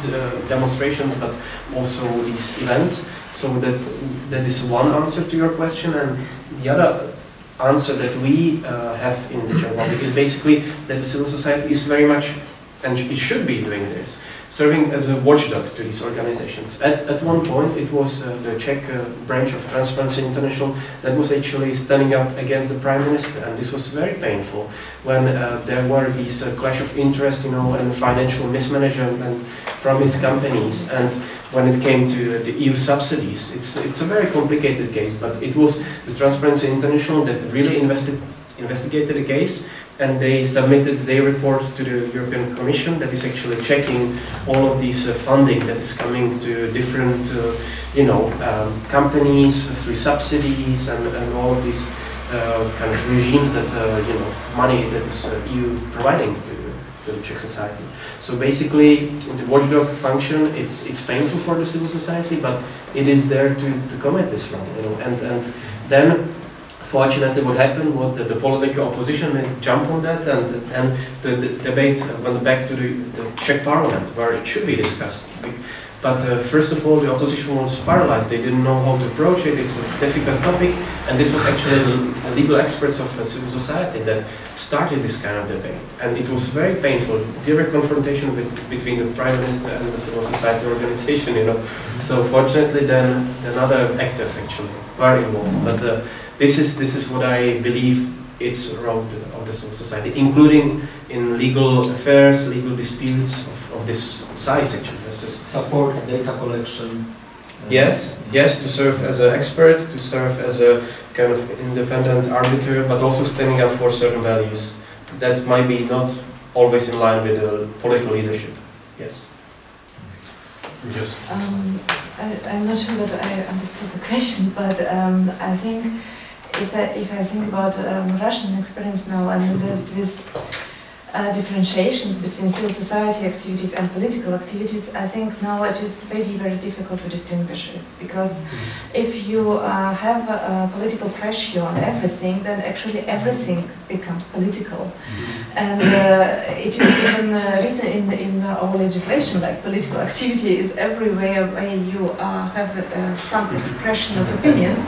E: demonstrations, but also these events. So that is one answer to your question, and the other answer that we have in the Czech Republic is basically that the civil society is very much, and it should be doing this, serving as a watchdog to these organizations. At one point, it was the Czech branch of Transparency International that was actually standing up against the Prime Minister, and this was very painful when there were these clash of interest, and financial mismanagement from his companies. And when it came to the EU subsidies, it's a very complicated case, but it was the Transparency International that really investigated the case. And they submitted their report to the European Commission that is actually checking all of these funding that is coming to different, companies through subsidies and all of these kind of regimes that, money that is EU providing to the Czech society. So basically, the watchdog function, it's painful for the civil society, but it is there to combat this wrong, and then. Fortunately, what happened was that the political opposition jumped on that, and the debate went back to the Czech parliament, where it should be discussed. But first of all, the opposition was paralyzed. They didn't know how to approach it. It's a difficult topic, and this was actually the legal experts of civil society that started this kind of debate. And it was very painful, direct confrontation between the Prime Minister and the civil society organization, So fortunately, then other actors actually were involved. But this is what I believe it's around of the civil society, including in legal affairs, legal disputes of this size actually.
K: Support, data collection.
E: Yes, to serve as an expert, to serve as a kind of independent arbiter, but also standing up for certain values that might be not always in line with the political leadership. Yes.
B: Yes.
F: I'm not sure that I understood the question, but I think if I think about Russian experience now and with differentiations between civil society activities and political activities, I think now it is very, very difficult to distinguish it, because if you have a political pressure on everything, then actually everything becomes political. And it is even written in our legislation, like political activity is everywhere where you have some expression of opinion.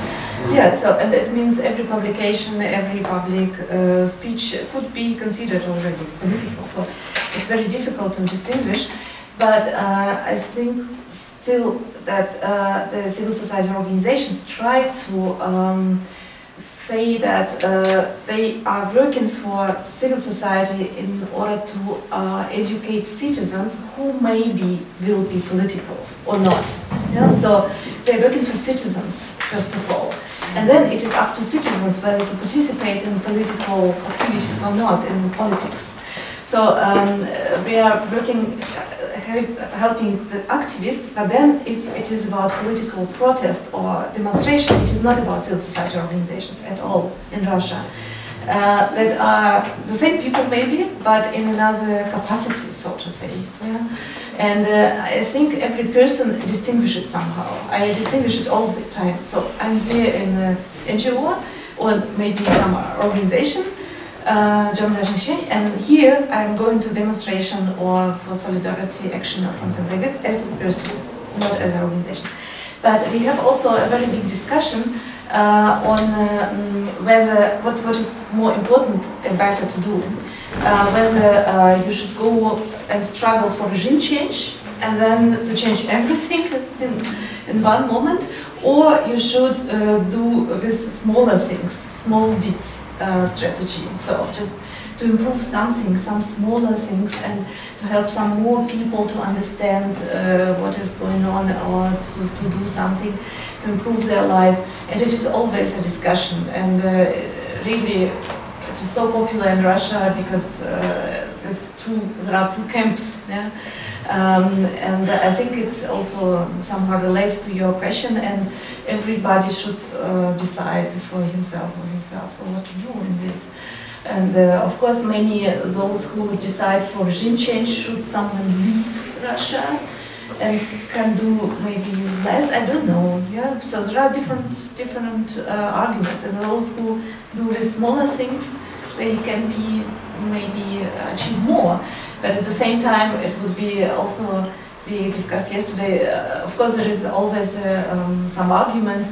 F: Yeah, so, and it means every publication, every public speech could be considered already as political. So it's very difficult to distinguish. But I think still that the civil society organizations try to say that they are working for civil society in order to educate citizens who maybe will be political or not. Yeah? So they're working for citizens, first of all. And then it is up to citizens whether to participate in political activities or not, in politics. So we are working, helping the activists, but then if it is about political protest or demonstration, it is not about civil society organizations at all in Russia. That are the same people maybe, but in another capacity, so to say. Yeah? And I think every person distinguishes it somehow. I distinguish it all the time. So I'm here in an NGO or maybe some organization, German organization, and here I'm going to demonstration or for solidarity action or something like this as a person, not as an organization. But we have also a very big discussion on whether what is more important and better to do. Whether you should go and struggle for regime change and then to change everything in one moment, or you should do with smaller things, small deeds strategy. So just to improve something, some smaller things, and to help some more people to understand what is going on, or to do something to improve their lives. And it is always a discussion, and really it is so popular in Russia because there are two camps. Yeah? And I think it also somehow relates to your question, and everybody should decide for himself or herself so what to do in this. And of course, many those who decide for regime change, should someone leave Russia and can do maybe less, I don't know. Yeah, so there are different arguments, and those who do the smaller things, they can be maybe achieve more. But at the same time, it would be also we discussed yesterday. Of course, there is always some argument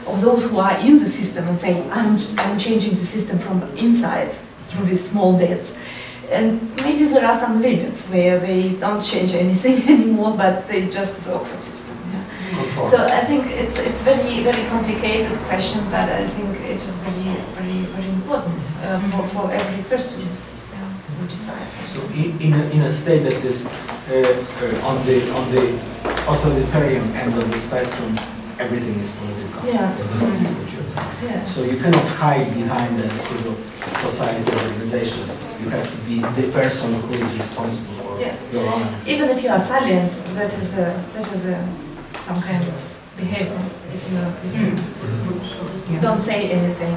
F: of those who are in the system and say, I'm changing the system from inside through these small deeds. And maybe there are some limits where they don't change anything anymore, but they just work for the system. Yeah? So I think it's very, very complicated question, but I think it is very, very, very important for every person to decide.
K: So in a state that is on the authoritarian end of the spectrum, everything is political.
F: Yeah.
K: That's what you're saying.
F: Yeah.
K: So you cannot hide behind a civil society organization. You have to be the person who is responsible for your own.
F: Even if you are silent, that is some kind of behavior. If you don't say anything,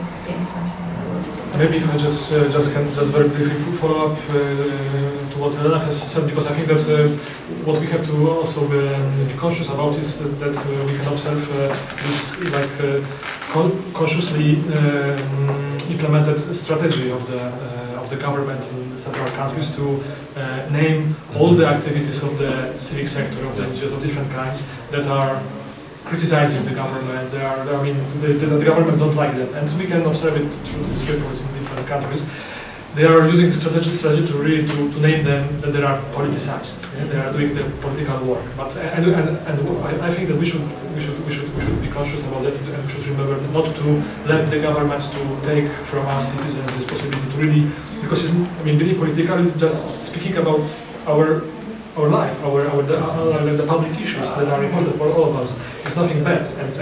C: Maybe if I just very briefly follow up to what Helena has said, because I think that what we have to also be conscious about is that we can observe this consciously implemented strategy of the government in several countries to name all the activities of the civic sector, of the NGOs of different kinds that are criticizing the government. The government don't like them, and we can observe it through these reports in different countries. They are using the strategy to really to name them that they are politicized. Yeah? They are doing the political work. But I think that we should be conscious about that, and we should remember not to let the government to take from us citizens this possibility to really, because being political is just speaking about our our life, the public issues that are important for all of us. It's nothing bad, and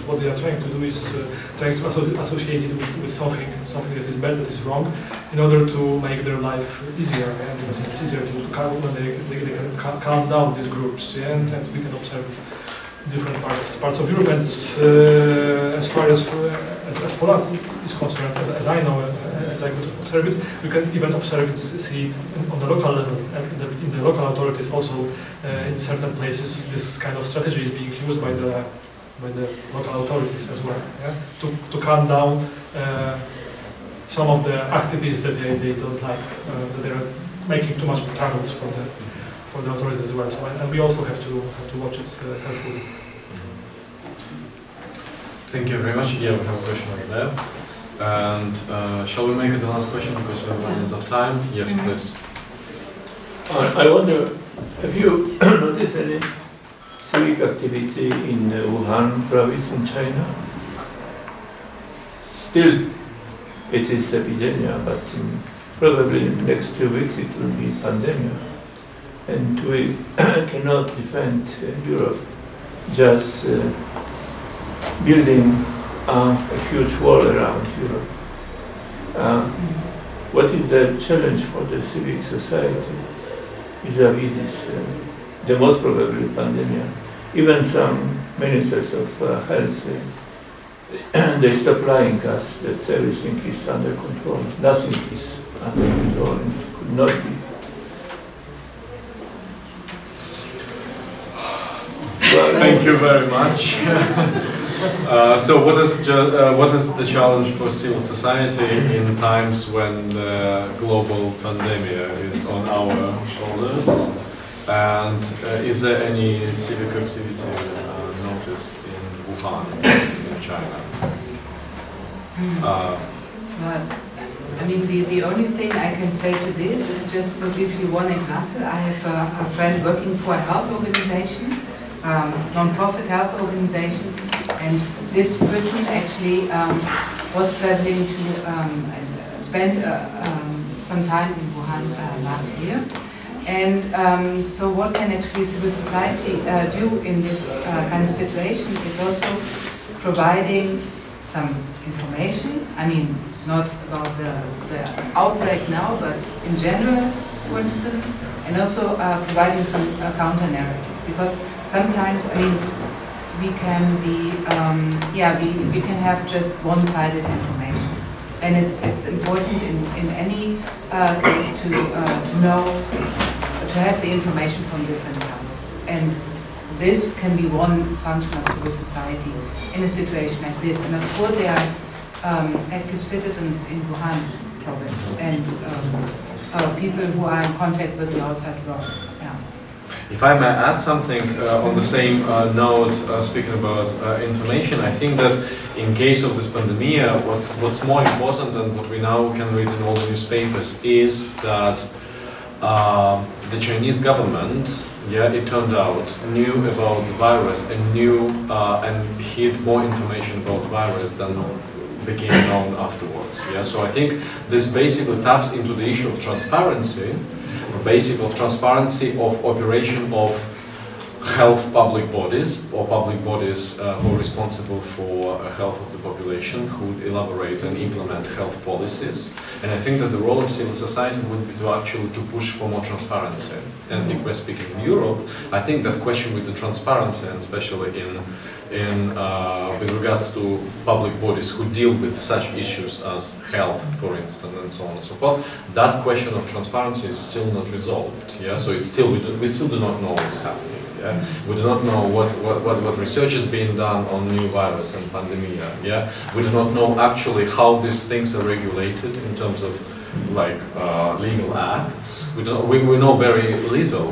C: what they are trying to do is trying to associate it with something that is bad, that is wrong, in order to make their life easier, yeah? Because it's easier to calm when they can calm down these groups, yeah? And we can observe different parts of Europe, and as far as Poland is concerned, as I know, as I could observe it, we can even observe it, see it on the local level, and that in the local authorities also, in certain places, this kind of strategy is being used by the local authorities as well, yeah? To calm down some of the activities that they don't like, that they are making too much troubles for the authorities as well. So, and we also have to watch it carefully.
B: Thank you very much. Yeah, we have a question over there. And shall we make it the last question because we're running out of time? Yes, please.
L: I wonder, have you noticed any civic activity in Wuhan province in China? Still, it is epidemic, but probably in the next few weeks it will be pandemic. And we cannot defend Europe just building a huge wall around Europe. What is the challenge for the civic society vis-à-vis this, the most probably pandemic? Even some ministers of health, they stop lying us that everything is under control. Nothing is under control and could not be.
B: Thank you very much. So what is the challenge for civil society in times when the global pandemic is on our shoulders? And is there any civic activity noticed in Wuhan, in China?
D: I mean, the only thing I can say to this is just to give you one example. I have a friend working for a health organization, non-profit health organization, and this person actually was traveling to spend some time in Wuhan last year. And so what can actually civil society do in this kind of situation? It's also providing some information. I mean, not about the outbreak now, but in general, for instance, and also providing some counter-narrative. Because sometimes, I mean, we can be, we can have just one-sided information. And it's important in any case to know, to have the information from different sides. And this can be one function of civil society in a situation like this. And of course there are active citizens in Wuhan province and people who are in contact with the outside world. Yeah.
B: If I may add something on the same note, speaking about information, I think that in case of this pandemic, what's more important than what we now can read in all the newspapers is that the Chinese government, it turned out, knew about the virus and knew and hid more information about the virus than became known afterwards. So I think this basically taps into the issue of transparency, of operation of health public bodies, or public bodies who are responsible for health of the population, who elaborate and implement health policies. And I think that the role of civil society would be to actually to push for more transparency. And if we're speaking in Europe, I think that question with the transparency, and especially with regards to public bodies who deal with such issues as health, for instance, and so on and so forth, that question of transparency is still not resolved. So it's still we still do not know what's happening. We do not know what research is being done on new virus and pandemic. We do not know actually how these things are regulated in terms of legal acts. We know very little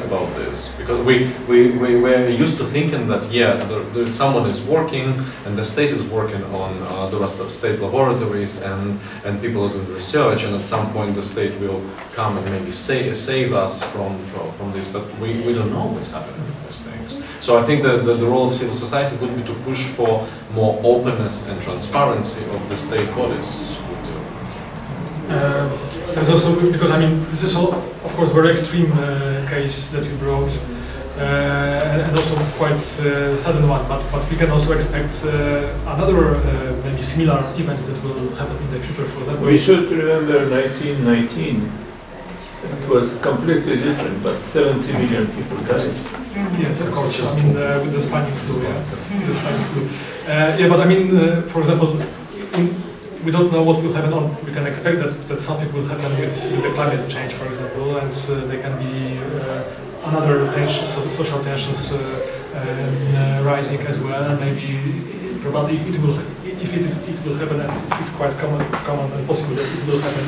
B: about this, because we're used to thinking that there's someone is working and the state is working on the rest of state laboratories and people are doing research, and at some point the state will come and maybe save us from this, but we don't know what's happening with these things. So I think that the role of civil society would be to push for more openness and transparency of the state bodies.
C: There's also, because I mean, this is all, of course, very extreme case that you brought, and also quite sudden one, but we can also expect another maybe similar events that will happen in the future. For example,
L: we should remember 1919. It was completely different, but 70 million people died.
C: Yes, of course. I mean, with the Spanish flu, the Spanish flu. Yeah, but I mean, for example, we don't know what will happen. We can expect that something will happen with the climate change, for example, and there can be another tensions, social tensions rising as well, and maybe probably it will. If it will happen, and it's quite common and possible that it will happen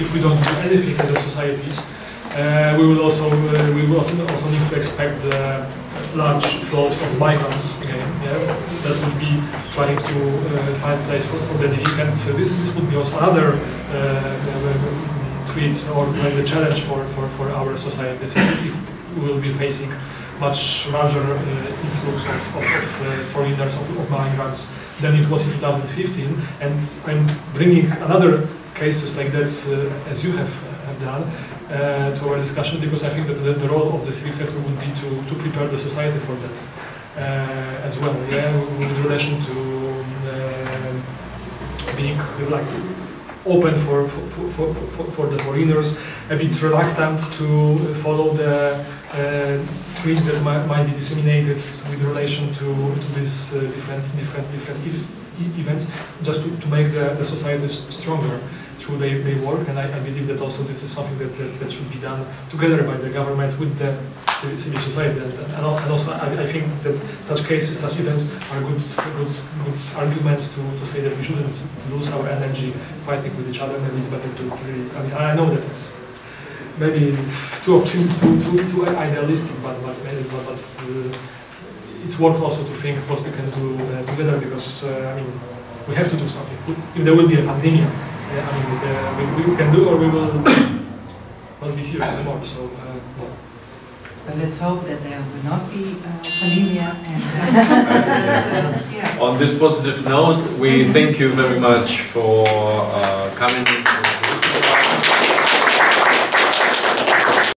C: if we don't do anything as a society. We will also need to expect large flows of migrants again. Yeah, that will be trying to find place for the living, and this would be also another threat or the challenge for our societies if we will be facing much larger influx of foreigners, of migrants than it was in 2015, and I'm bringing another cases like that as you have done to our discussion, because I think that the role of the civic sector would be to prepare the society for that as well. Yeah, with relation to being like open for the foreigners, a bit reluctant to follow the treat that might be disseminated with relation to these different events, just to make the societies stronger through their work. And I believe that also this is something that should be done together by the government with the civil society. And also I think that such cases, such events are good arguments to say that we shouldn't lose our energy fighting with each other. Maybe it's better to really, I mean, I know that it's maybe too optimistic, too idealistic, but it's worth also to think what we can do together, because I mean, we have to do something. If there will be a pandemic, I mean, we can do, or we will not be here anymore. So,
D: but let's hope that there will not be pandemic. And
B: on this positive note, we thank you very much for coming.